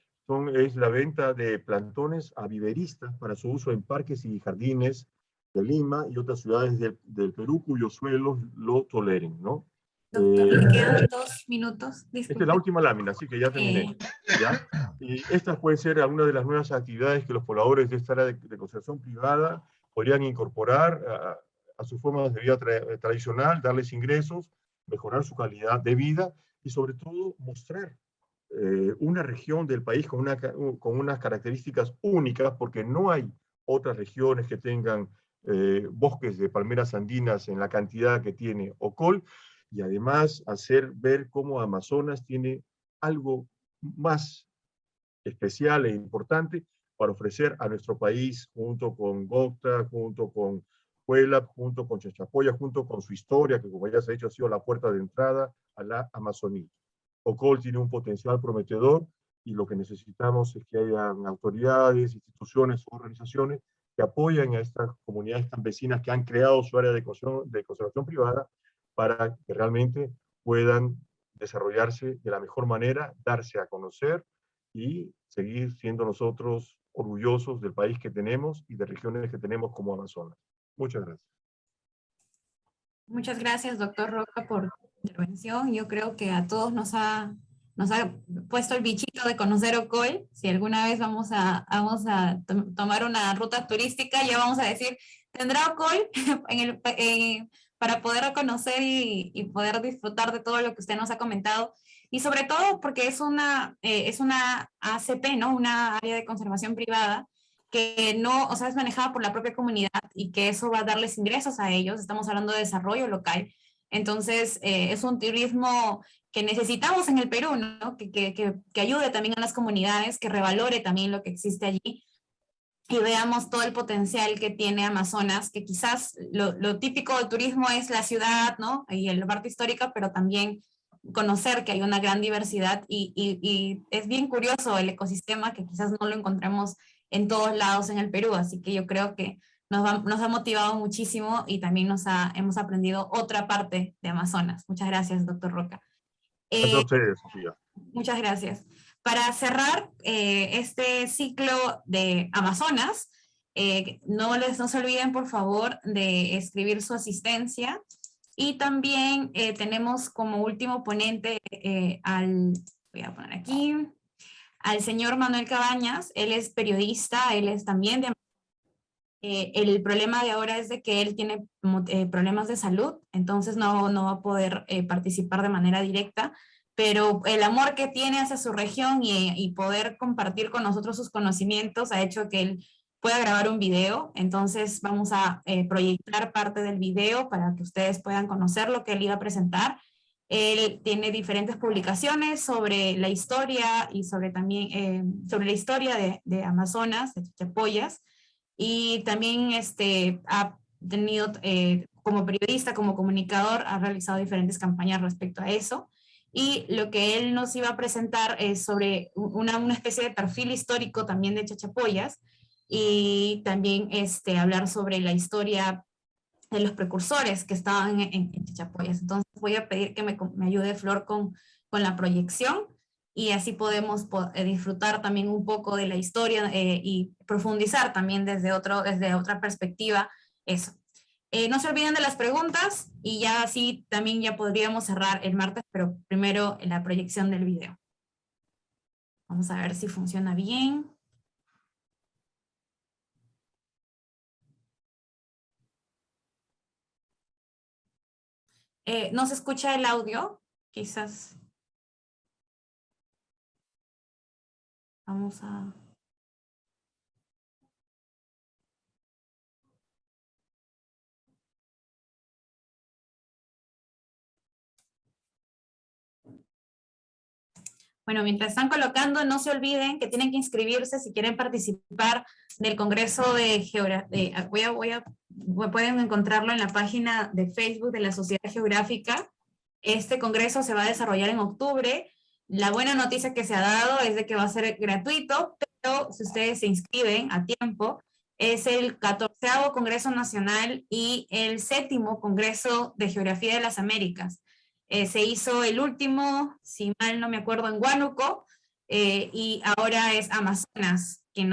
es la venta de plantones a viveristas para su uso en parques y jardines de Lima y otras ciudades del Perú cuyos suelos lo toleren, ¿no? Doctor, le quedan 2 minutos. Disculpe. Esta es la última lámina, así que ya terminé. ¿Ya? Y estas pueden ser algunas de las nuevas actividades que los pobladores de esta área de conservación privada podrían incorporar a sus formas de vida tradicional, darles ingresos, mejorar su calidad de vida y sobre todo mostrar una región del país con unas características únicas, porque no hay otras regiones que tengan bosques de palmeras andinas en la cantidad que tiene Ocol, y además hacer ver cómo Amazonas tiene algo más especial e importante para ofrecer a nuestro país, junto con Gocta, junto con Puebla, junto con Chachapoya, junto con su historia, que como ya se ha dicho ha sido la puerta de entrada a la Amazonía. Ocol tiene un potencial prometedor, y lo que necesitamos es que hayan autoridades, instituciones, organizaciones que apoyen a estas comunidades campesinas que han creado su área de conservación privada para que realmente puedan desarrollarse de la mejor manera, darse a conocer y seguir siendo nosotros orgullosos del país que tenemos y de regiones que tenemos como Amazonas. Muchas gracias. Muchas gracias, doctor Roca, por su intervención. Yo creo que a todos nos ha puesto el bichito de conocer Ocol. Si alguna vez vamos a tomar una ruta turística, ya vamos a decir, ¿tendrá Ocol para poder conocer y poder disfrutar de todo lo que usted nos ha comentado? Y sobre todo porque es una ACP, ¿no? Una área de conservación privada que no, o sea, es manejada por la propia comunidad, y que eso va a darles ingresos a ellos. Estamos hablando de desarrollo local. Entonces, es un turismo que necesitamos en el Perú, ¿no? Que ayude también a las comunidades, que revalore también lo que existe allí, y veamos todo el potencial que tiene Amazonas, que quizás lo típico del turismo es la ciudad, ¿no? Y la parte histórica, pero también conocer que hay una gran diversidad, y es bien curioso el ecosistema, que quizás no lo encontremos en todos lados en el Perú. Así que yo creo que nos ha motivado muchísimo, y también hemos aprendido otra parte de Amazonas. Muchas gracias, doctor Roca. Gracias a ustedes, Sofía. Muchas gracias. Para cerrar este ciclo de Amazonas, No se olviden, por favor, de escribir su asistencia. Y también tenemos como último ponente voy a poner aquí, al señor Manuel Cabañas. Él es periodista, él es también de... el problema de ahora es de que él tiene problemas de salud, entonces no va a poder participar de manera directa, pero el amor que tiene hacia su región y poder compartir con nosotros sus conocimientos ha hecho que él pueda grabar un video. Entonces vamos a proyectar parte del video para que ustedes puedan conocer lo que él iba a presentar. Él tiene diferentes publicaciones sobre la historia y sobre también sobre la historia de Amazonas, de Chachapoyas, y también ha tenido, como periodista, como comunicador, ha realizado diferentes campañas respecto a eso. Y lo que él nos iba a presentar es sobre una especie de perfil histórico también de Chachapoyas, y también hablar sobre la historia de los precursores que estaban en Chachapoyas. Entonces voy a pedir que me ayude Flor con la proyección, y así podemos disfrutar también un poco de la historia y profundizar también desde otra perspectiva eso. No se olviden de las preguntas, y ya así también ya podríamos cerrar el martes, pero primero la proyección del video. Vamos a ver si funciona bien. ¿No se escucha el audio? Quizás. Vamos a... Bueno, mientras están colocando, no se olviden que tienen que inscribirse si quieren participar del Congreso de Geografía. Pueden encontrarlo en la página de Facebook de la Sociedad Geográfica. Este congreso se va a desarrollar en octubre. La buena noticia que se ha dado es de que va a ser gratuito, pero si ustedes se inscriben a tiempo, es el 14º Congreso Nacional y el 7º Congreso de Geografía de las Américas. Se hizo el último, si mal no me acuerdo, en Huánuco, y ahora es Amazonas, que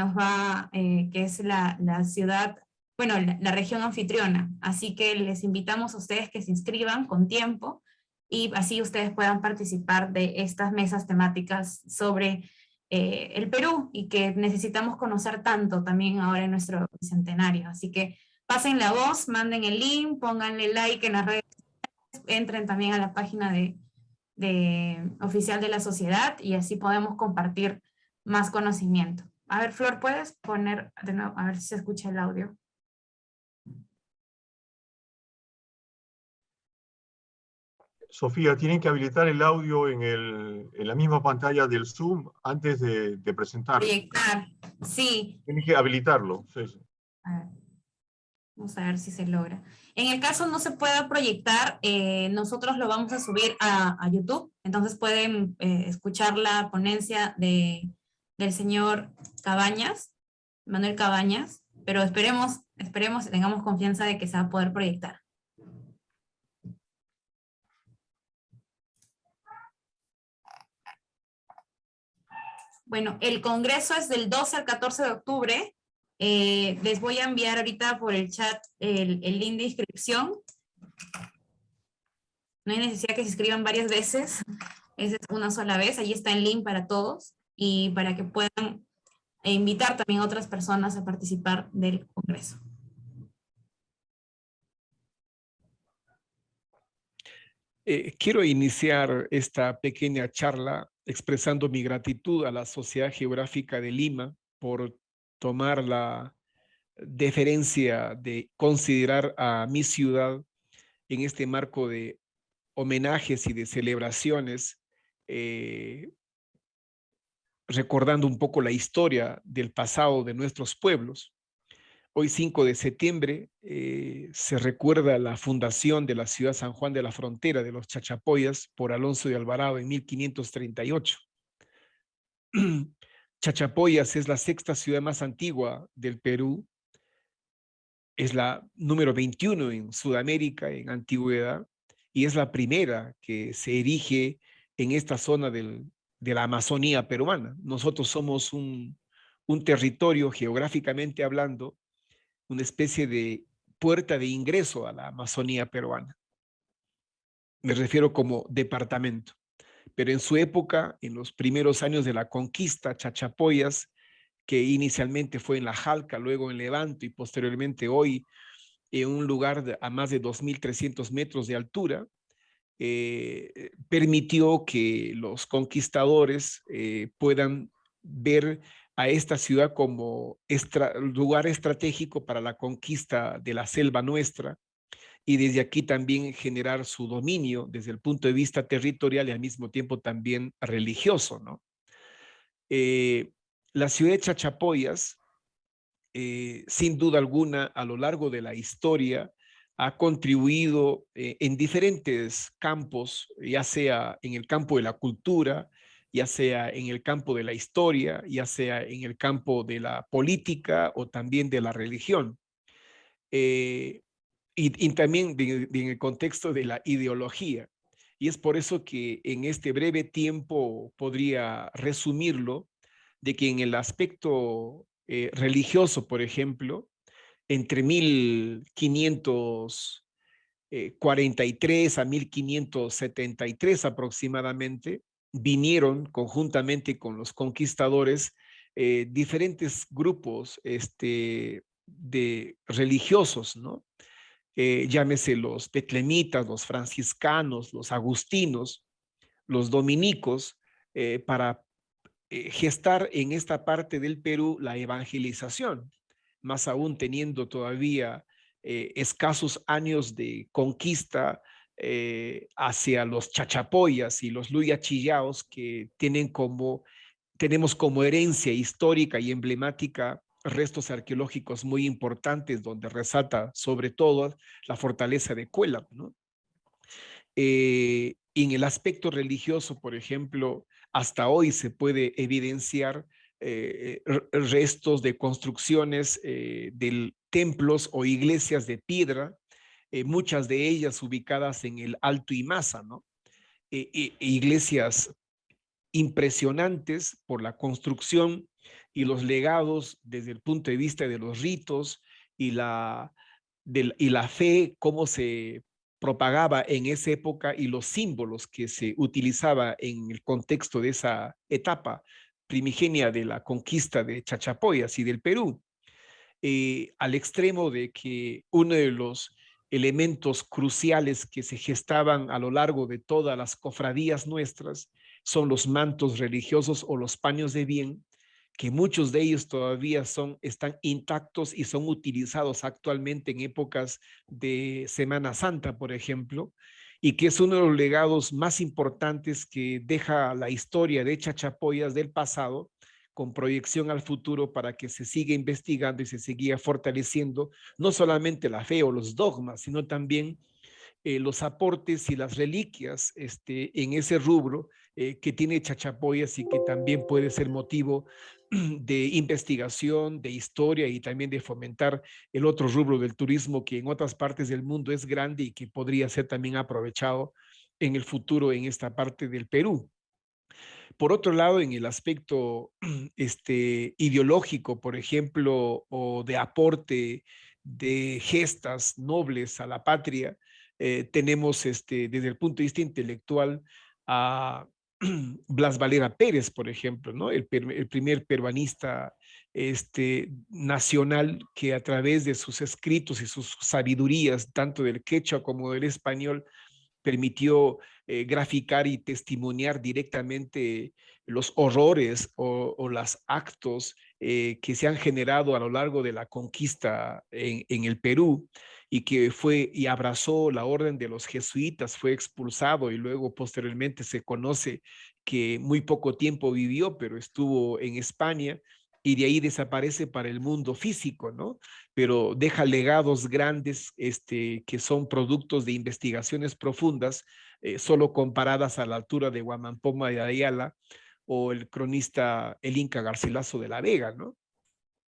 es la ciudad, bueno, la región anfitriona. Así que les invitamos a ustedes que se inscriban con tiempo, y así ustedes puedan participar de estas mesas temáticas sobre el Perú, y que necesitamos conocer tanto también ahora en nuestro bicentenario. Así que pasen la voz, manden el link, pónganle like en las redes, entren también a la página oficial de la sociedad, y así podemos compartir más conocimiento. A ver, Flor, ¿puedes poner de nuevo, a ver si se escucha el audio? Sofía, tienen que habilitar el audio en la misma pantalla del Zoom antes de presentar. Proyectar, sí. Tienen que habilitarlo. Sí, sí. A ver. Vamos a ver si se logra. En el caso no se pueda proyectar, nosotros lo vamos a subir a YouTube, entonces pueden escuchar la ponencia del señor Cabañas, Manuel Cabañas, pero esperemos y tengamos confianza de que se va a poder proyectar. Bueno, el congreso es del 12 al 14 de octubre. Les voy a enviar ahorita por el chat el link de inscripción. No hay necesidad que se inscriban varias veces, es una sola vez. Allí está el link para todos, y para que puedan invitar también a otras personas a participar del congreso. Quiero iniciar esta pequeña charla expresando mi gratitud a la Sociedad Geográfica de Lima por tomar la deferencia de considerar a mi ciudad en este marco de homenajes y de celebraciones, recordando un poco la historia del pasado de nuestros pueblos. Hoy, 5 de septiembre, se recuerda la fundación de la ciudad San Juan de la Frontera de los Chachapoyas por Alonso de Alvarado en 1538. Chachapoyas es la 6ª ciudad más antigua del Perú, es la número 21 en Sudamérica en antigüedad, y es la primera que se erige en esta zona de la Amazonía peruana. Nosotros somos un territorio, geográficamente hablando, una especie de puerta de ingreso a la Amazonía peruana. Me refiero como departamento. Pero en su época, en los primeros años de la conquista, Chachapoyas, que inicialmente fue en La Jalca, luego en Levanto y posteriormente hoy en un lugar a más de 2.300 metros de altura, permitió que los conquistadores puedan ver a esta ciudad como lugar estratégico para la conquista de la selva nuestra, y desde aquí también generar su dominio desde el punto de vista territorial y al mismo tiempo también religioso, ¿no? La ciudad de Chachapoyas, sin duda alguna, a lo largo de la historia, ha contribuido en diferentes campos, ya sea en el campo de la cultura, ya sea en el campo de la historia, ya sea en el campo de la política o también de la religión. Y también en el contexto de la ideología. Y es por eso que en este breve tiempo podría resumirlo de que en el aspecto religioso, por ejemplo, entre 1543 a 1573 aproximadamente, vinieron conjuntamente con los conquistadores diferentes grupos de religiosos, ¿no? Llámese los betlemitas, los franciscanos, los agustinos, los dominicos, para gestar en esta parte del Perú la evangelización, más aún teniendo todavía escasos años de conquista hacia los chachapoyas y los luyachillaos, que tenemos como herencia histórica y emblemática restos arqueológicos muy importantes, donde resalta sobre todo la fortaleza de Cuélap, ¿no? En el aspecto religioso, por ejemplo, hasta hoy se puede evidenciar restos de construcciones de templos o iglesias de piedra, muchas de ellas ubicadas en el Alto Imasa, ¿no? Iglesias impresionantes por la construcción y los legados desde el punto de vista de los ritos y la fe, cómo se propagaba en esa época y los símbolos que se utilizaba en el contexto de esa etapa primigenia de la conquista de Chachapoyas y del Perú, al extremo de que uno de los elementos cruciales que se gestaban a lo largo de todas las cofradías nuestras son los mantos religiosos o los paños de bien, que muchos de ellos todavía están intactos y son utilizados actualmente en épocas de Semana Santa, por ejemplo, y que es uno de los legados más importantes que deja la historia de Chachapoyas del pasado, con proyección al futuro, para que se siga investigando y se siga fortaleciendo no solamente la fe o los dogmas, sino también los aportes y las reliquias en ese rubro que tiene Chachapoyas, y que también puede ser motivo de investigación, de historia y también de fomentar el otro rubro del turismo, que en otras partes del mundo es grande y que podría ser también aprovechado en el futuro en esta parte del Perú. Por otro lado, en el aspecto ideológico, por ejemplo, o de aporte de gestas nobles a la patria, tenemos desde el punto de vista intelectual a Blas Valera Pérez, por ejemplo, ¿no? El primer peruanista nacional, que a través de sus escritos y sus sabidurías, tanto del quechua como del español, permitió graficar y testimoniar directamente los horrores o los actos que se han generado a lo largo de la conquista en el Perú, y que fue y abrazó la orden de los jesuitas, fue expulsado y luego posteriormente se conoce que muy poco tiempo vivió, pero estuvo en España, y de ahí desaparece para el mundo físico, ¿no? Pero deja legados grandes que son productos de investigaciones profundas, solo comparadas a la altura de Huamampoma de Ayala o el cronista el Inca Garcilaso de la Vega, ¿no?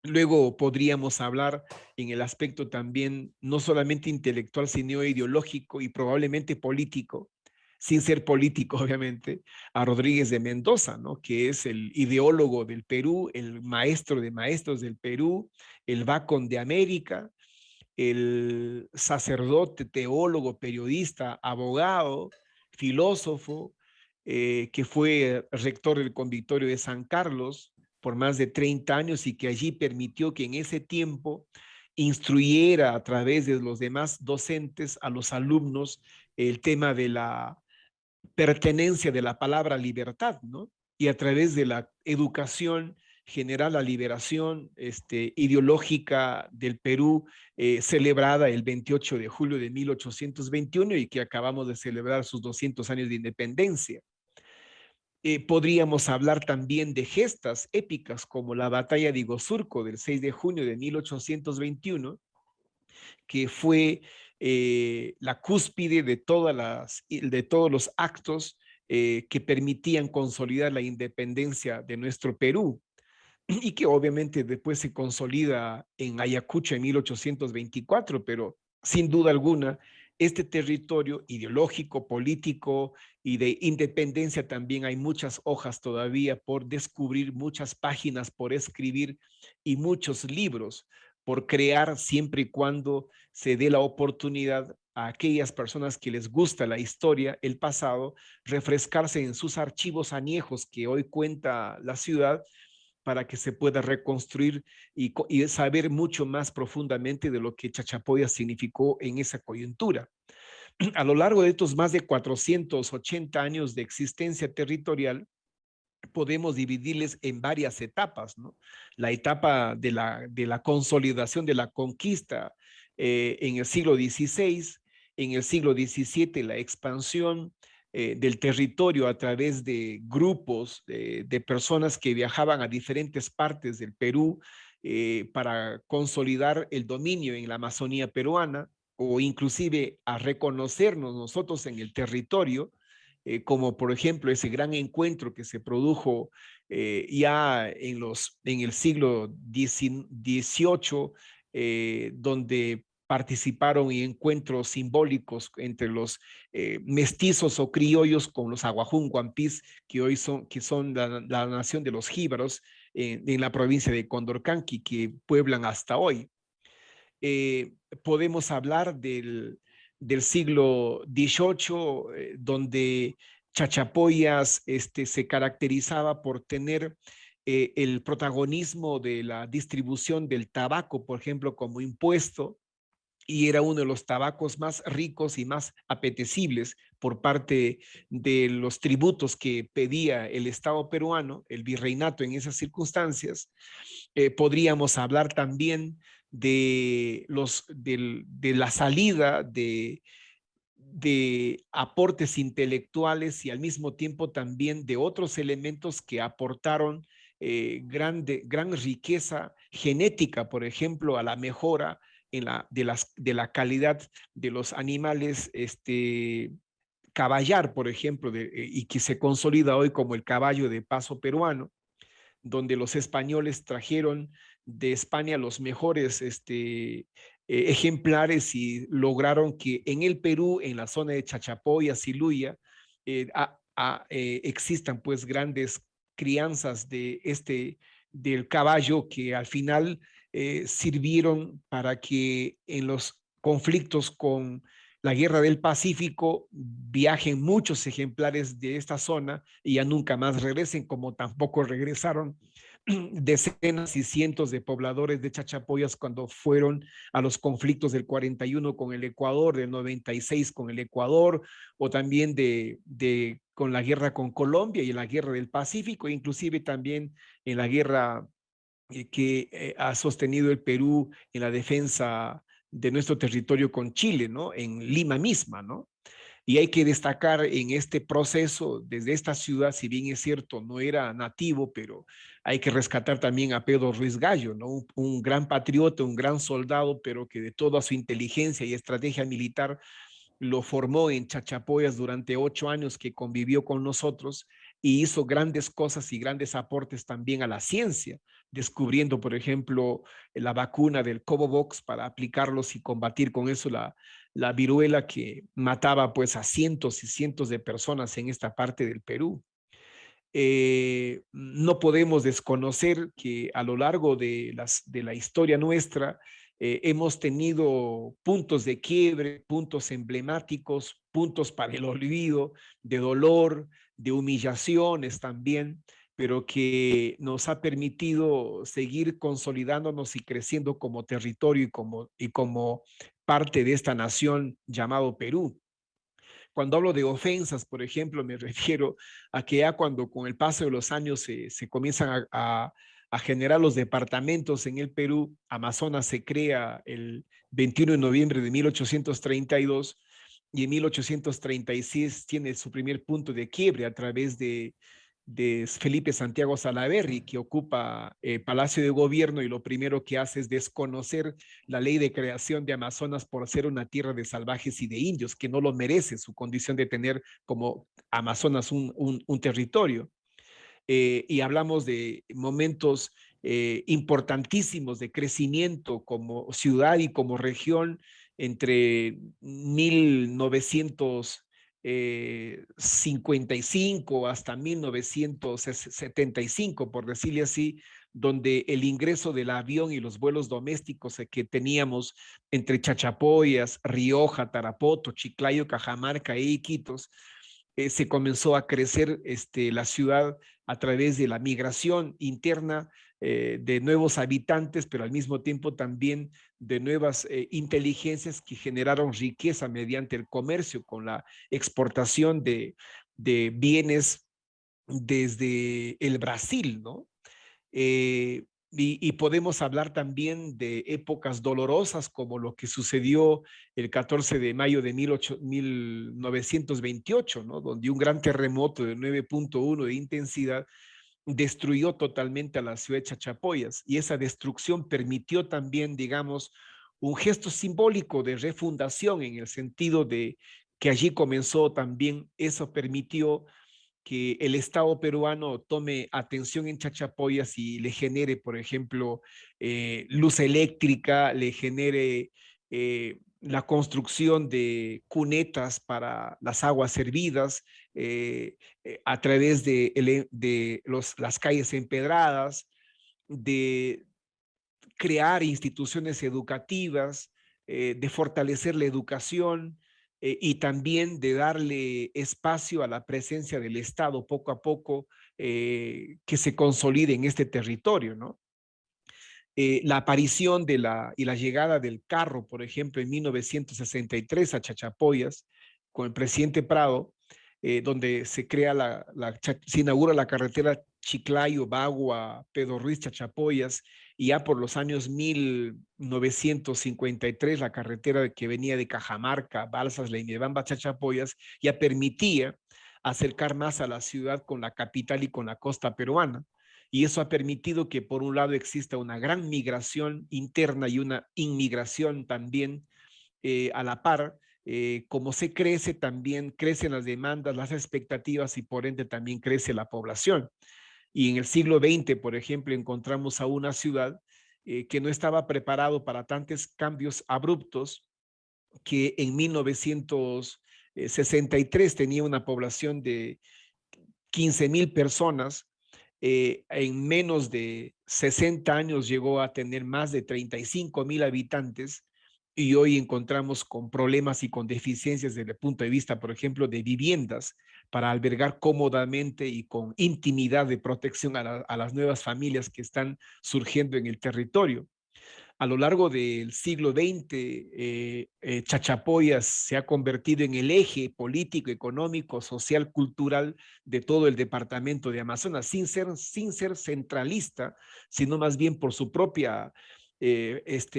Luego podríamos hablar en el aspecto también no solamente intelectual, sino ideológico y probablemente político, sin ser político, obviamente, a Rodríguez de Mendoza, ¿no? Que es el ideólogo del Perú, el maestro de maestros del Perú, el Bacon de América, el sacerdote, teólogo, periodista, abogado, filósofo, que fue rector del Convictorio de San Carlos por más de 30 años y que allí permitió que en ese tiempo instruyera a través de los demás docentes a los alumnos el tema de la pertenencia de la palabra libertad, ¿no? Y a través de la educación generar la liberación ideológica del Perú, celebrada el 28 de julio de 1821 y que acabamos de celebrar sus 200 años de independencia. Podríamos hablar también de gestas épicas como la batalla de Iguazurco del 6 de junio de 1821, que fue la cúspide de todos los actos que permitían consolidar la independencia de nuestro Perú y que obviamente después se consolida en Ayacucho en 1824, pero sin duda alguna, este territorio ideológico, político y de independencia también hay muchas hojas todavía por descubrir, muchas páginas por escribir y muchos libros por crear siempre y cuando se dé la oportunidad a aquellas personas que les gusta la historia, el pasado, refrescarse en sus archivos añejos que hoy cuenta la ciudad para que se pueda reconstruir y saber mucho más profundamente de lo que Chachapoyas significó en esa coyuntura. A lo largo de estos más de 480 años de existencia territorial, podemos dividirles en varias etapas, ¿no? La etapa de la consolidación de la conquista en el siglo XVI, en el siglo XVII la expansión del territorio a través de grupos de personas que viajaban a diferentes partes del Perú para consolidar el dominio en la Amazonía peruana o inclusive a reconocernos nosotros en el territorio, como por ejemplo ese gran encuentro que se produjo ya en el siglo XVIII, donde participaron en encuentros simbólicos entre los mestizos o criollos con los aguajún guampís, que son la nación de los jíbaros en la provincia de Condorcanqui, que pueblan hasta hoy. Podemos hablar del siglo XVIII, donde Chachapoyas se caracterizaba por tener el protagonismo de la distribución del tabaco, por ejemplo, como impuesto, y era uno de los tabacos más ricos y más apetecibles por parte de los tributos que pedía el Estado peruano, el virreinato en esas circunstancias. Podríamos hablar también de la salida de aportes intelectuales y al mismo tiempo también de otros elementos que aportaron gran riqueza genética, por ejemplo, a la mejora de la calidad de los animales caballar, por ejemplo, y que se consolida hoy como el caballo de paso peruano, donde los españoles trajeron de España los mejores ejemplares y lograron que en el Perú, en la zona de Chachapoyas y Luya, existan pues grandes crianzas del caballo que al final sirvieron para que en los conflictos con la Guerra del Pacífico viajen muchos ejemplares de esta zona y ya nunca más regresen, como tampoco regresaron decenas y cientos de pobladores de Chachapoyas cuando fueron a los conflictos del 41 con el Ecuador, del 96 con el Ecuador, o también con la guerra con Colombia y en la guerra del Pacífico, inclusive también en la guerra que ha sostenido el Perú en la defensa de nuestro territorio con Chile, ¿no? En Lima misma, ¿no? Y hay que destacar en este proceso, desde esta ciudad, si bien es cierto, no era nativo, pero hay que rescatar también a Pedro Ruiz Gallo, ¿no? Un gran patriota, un gran soldado, pero que de toda su inteligencia y estrategia militar lo formó en Chachapoyas durante 8 años que convivió con nosotros y hizo grandes cosas y grandes aportes también a la ciencia, descubriendo, por ejemplo, la vacuna del Covovox para aplicarlos y combatir con eso la viruela que mataba pues a cientos y cientos de personas en esta parte del Perú. No podemos desconocer que a lo largo de la historia nuestra hemos tenido puntos de quiebre, puntos emblemáticos, puntos para el olvido, de dolor, de humillaciones también, pero que nos ha permitido seguir consolidándonos y creciendo como territorio y como parte de esta nación llamado Perú. Cuando hablo de ofensas, por ejemplo, me refiero a que ya cuando con el paso de los años se comienzan a generar los departamentos en el Perú, Amazonas se crea el 21 de noviembre de 1832 y en 1836 tiene su primer punto de quiebre a través de Felipe Santiago Salaverry, que ocupa Palacio de Gobierno y lo primero que hace es desconocer la ley de creación de Amazonas por ser una tierra de salvajes y de indios, que no lo merece su condición de tener como Amazonas un territorio. Y hablamos de momentos importantísimos de crecimiento como ciudad y como región entre 1955 hasta 1975, por decirle así, donde el ingreso del avión y los vuelos domésticos que teníamos entre Chachapoyas, Rioja, Tarapoto, Chiclayo, Cajamarca e Iquitos, se comenzó a crecer la ciudad a través de la migración interna de nuevos habitantes, pero al mismo tiempo también de nuevas inteligencias que generaron riqueza mediante el comercio con la exportación de bienes desde el Brasil, ¿no? Y podemos hablar también de épocas dolorosas como lo que sucedió el 14 de mayo de 1928, ¿no? Donde un gran terremoto de 9.1 de intensidad destruyó totalmente a la ciudad de Chachapoyas, y esa destrucción permitió también, digamos, un gesto simbólico de refundación en el sentido de que allí comenzó también, eso permitió que el Estado peruano tome atención en Chachapoyas y le genere, por ejemplo, luz eléctrica, le genere la construcción de cunetas para las aguas hervidas a través de las calles empedradas, de crear instituciones educativas, de fortalecer la educación y también de darle espacio a la presencia del Estado poco a poco que se consolide en este territorio, ¿no? La aparición y la llegada del carro, por ejemplo, en 1963 a Chachapoyas, con el presidente Prado, donde se crea se inaugura la carretera Chiclayo, Bagua, Pedro Ruiz, Chachapoyas, y ya por los años 1953 la carretera que venía de Cajamarca, Balsas, Leñebamba, Chachapoyas, ya permitía acercar más a la ciudad con la capital y con la costa peruana. Y eso ha permitido que por un lado exista una gran migración interna y una inmigración también a la par. Como se crece, también crecen las demandas, las expectativas y por ende también crece la población. Y en el siglo XX, por ejemplo, encontramos a una ciudad que no estaba preparado para tantos cambios abruptos, que en 1963 tenía una población de 15,000 personas. En menos de 60 años llegó a tener más de 35,000 habitantes, y hoy encontramos con problemas y con deficiencias desde el punto de vista, por ejemplo, de viviendas para albergar cómodamente y con intimidad de protección a las nuevas familias que están surgiendo en el territorio. A lo largo del siglo XX, Chachapoyas se ha convertido en el eje político, económico, social, cultural de todo el departamento de Amazonas, sin ser centralista, sino más bien por su propia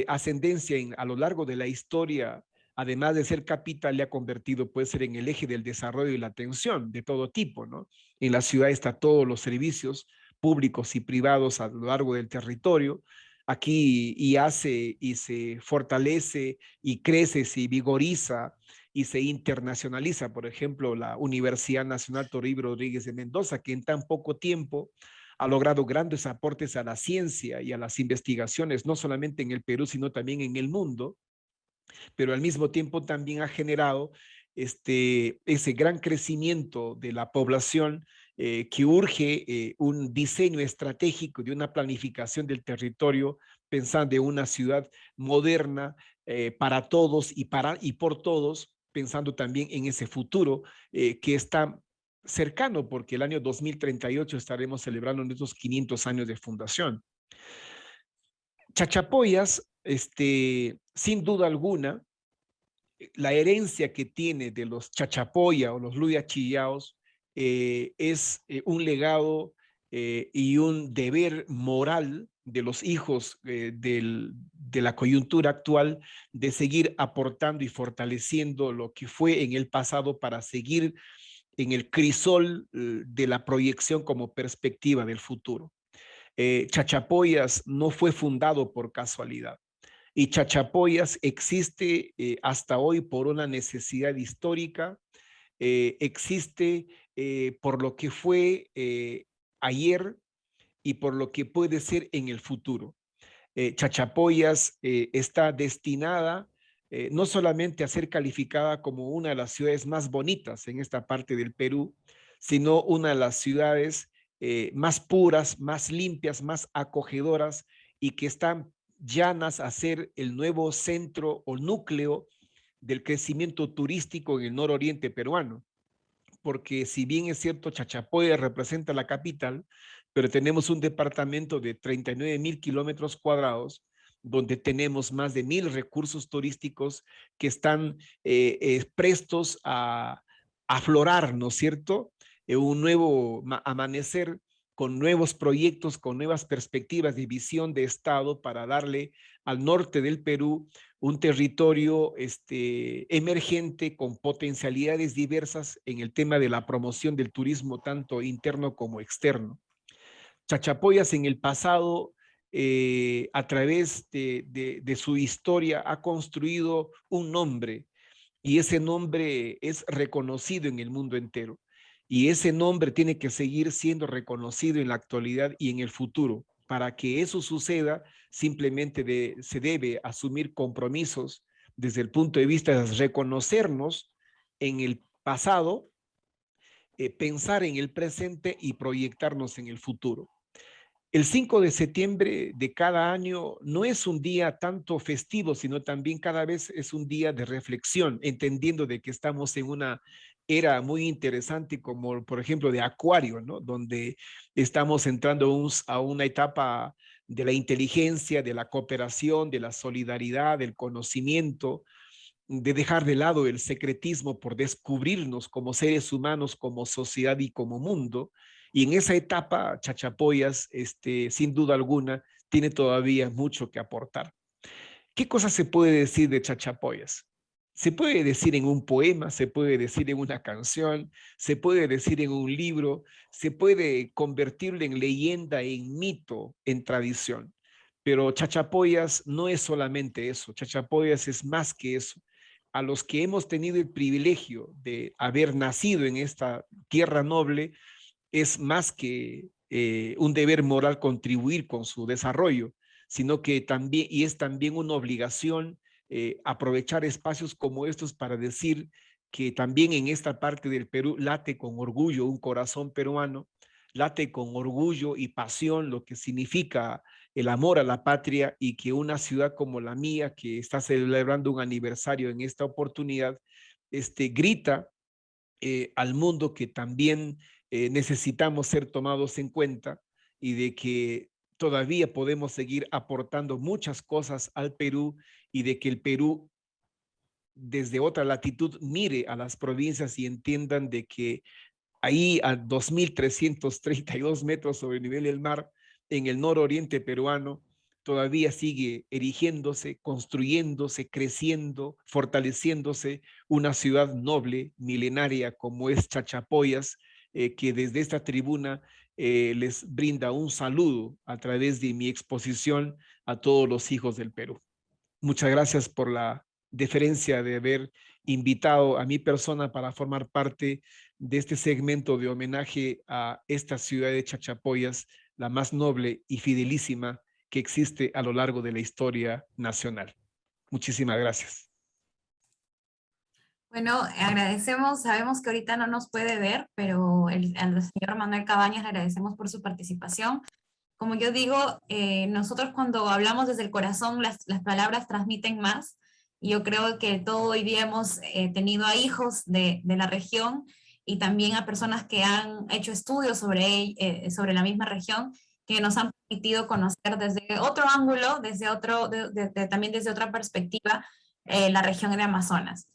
ascendencia a lo largo de la historia. Además de ser capital, le ha convertido, puede ser, en el eje del desarrollo y la atención de todo tipo, ¿no? En la ciudad está todos los servicios públicos y privados a lo largo del territorio. Aquí y hace y se fortalece y crece, se vigoriza y se internacionaliza, por ejemplo, la Universidad Nacional Toribio Rodríguez de Mendoza, que en tan poco tiempo ha logrado grandes aportes a la ciencia y a las investigaciones, no solamente en el Perú, sino también en el mundo, pero al mismo tiempo también ha generado ese gran crecimiento de la población que urge un diseño estratégico de una planificación del territorio, pensando en una ciudad moderna para todos y por todos, pensando también en ese futuro que está cercano, porque el año 2038 estaremos celebrando nuestros 500 años de fundación. Chachapoyas, sin duda alguna, la herencia que tiene de los Chachapoya o los Luyachillaos es un legado y un deber moral de los hijos de la coyuntura actual de seguir aportando y fortaleciendo lo que fue en el pasado para seguir en el crisol de la proyección como perspectiva del futuro. Chachapoyas no fue fundado por casualidad. Y Chachapoyas existe hasta hoy por una necesidad histórica, existe por lo que fue ayer y por lo que puede ser en el futuro. Chachapoyas está destinada no solamente a ser calificada como una de las ciudades más bonitas en esta parte del Perú, sino una de las ciudades más puras, más limpias, más acogedoras y que están llanas a ser el nuevo centro o núcleo del crecimiento turístico en el nororiente peruano. Porque si bien es cierto, Chachapoyas representa la capital, pero tenemos un departamento de 39.000 kilómetros cuadrados, donde tenemos más de 1.000 recursos turísticos que están prestos a aflorar, ¿no es cierto? Un nuevo amanecer con nuevos proyectos, con nuevas perspectivas de visión de Estado para darle al norte del Perú un territorio emergente con potencialidades diversas en el tema de la promoción del turismo, tanto interno como externo. Chachapoyas en el pasado, a través de su historia, ha construido un nombre y ese nombre es reconocido en el mundo entero. Y ese nombre tiene que seguir siendo reconocido en la actualidad y en el futuro. Para que eso suceda, simplemente se debe asumir compromisos desde el punto de vista de reconocernos en el pasado, pensar en el presente y proyectarnos en el futuro. El 5 de septiembre de cada año no es un día tanto festivo, sino también cada vez es un día de reflexión, entendiendo de que estamos en una era muy interesante como, por ejemplo, de Acuario, ¿no? Donde estamos entrando a una etapa de la inteligencia, de la cooperación, de la solidaridad, del conocimiento, de dejar de lado el secretismo por descubrirnos como seres humanos, como sociedad y como mundo. Y en esa etapa, Chachapoyas, sin duda alguna, tiene todavía mucho que aportar. ¿Qué cosa se puede decir de Chachapoyas? Se puede decir en un poema, se puede decir en una canción, se puede decir en un libro, se puede convertirlo en leyenda, en mito, en tradición. Pero Chachapoyas no es solamente eso, Chachapoyas es más que eso. A los que hemos tenido el privilegio de haber nacido en esta tierra noble, es más que un deber moral contribuir con su desarrollo, sino que también, y es también una obligación aprovechar espacios como estos para decir que también en esta parte del Perú late con orgullo un corazón peruano, late con orgullo y pasión lo que significa el amor a la patria y que una ciudad como la mía, que está celebrando un aniversario en esta oportunidad, grita al mundo que también necesitamos ser tomados en cuenta y de que todavía podemos seguir aportando muchas cosas al Perú y de que el Perú desde otra latitud mire a las provincias y entiendan de que ahí a 2.332 metros sobre el nivel del mar, en el nororiente peruano, todavía sigue erigiéndose, construyéndose, creciendo, fortaleciéndose una ciudad noble, milenaria como es Chachapoyas, que desde esta tribuna les brinda un saludo a través de mi exposición a todos los hijos del Perú. Muchas gracias por la deferencia de haber invitado a mi persona para formar parte de este segmento de homenaje a esta ciudad de Chachapoyas, la más noble y fidelísima que existe a lo largo de la historia nacional. Muchísimas gracias. Bueno, agradecemos, sabemos que ahorita no nos puede ver, pero al señor Manuel Cabañas le agradecemos por su participación. Como yo digo, nosotros cuando hablamos desde el corazón, las palabras transmiten más. Y yo creo que todo hoy día hemos tenido a hijos de la región y también a personas que han hecho estudios sobre la misma región, que nos han permitido conocer desde otro ángulo, desde otro, también desde otra perspectiva, la región de Amazonas.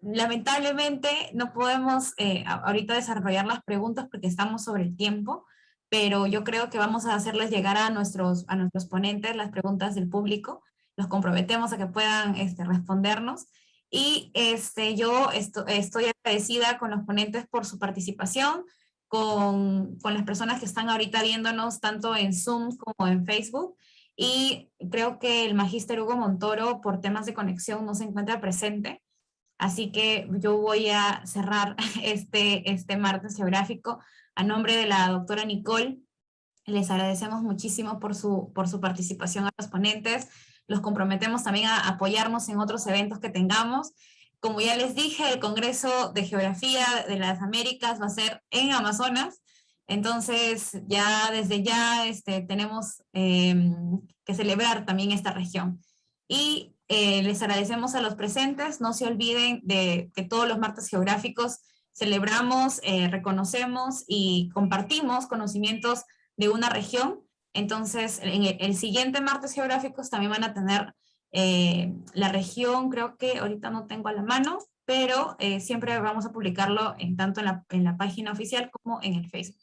Lamentablemente no podemos ahorita desarrollar las preguntas porque estamos sobre el tiempo, pero yo creo que vamos a hacerles llegar a nuestros ponentes las preguntas del público, los comprometemos a que puedan respondernos, y yo estoy agradecida con los ponentes por su participación, con las personas que están ahorita viéndonos tanto en Zoom como en Facebook, y creo que el magíster Hugo Montoro por temas de conexión no se encuentra presente, así que yo voy a cerrar este martes geográfico. A nombre de la doctora Nicole, les agradecemos muchísimo por su participación a los ponentes. Los comprometemos también a apoyarnos en otros eventos que tengamos. Como ya les dije, el Congreso de Geografía de las Américas va a ser en Amazonas. Entonces, ya desde ya tenemos que celebrar también esta región. Y les agradecemos a los presentes. No se olviden de que todos los martes geográficos celebramos, reconocemos y compartimos conocimientos de una región. Entonces, en el siguiente martes geográficos también van a tener la región, creo que ahorita no tengo a la mano, pero siempre vamos a publicarlo tanto en la página oficial como en el Facebook.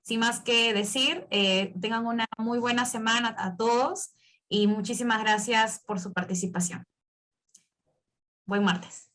Sin más que decir, tengan una muy buena semana a todos y muchísimas gracias por su participación. Buen martes.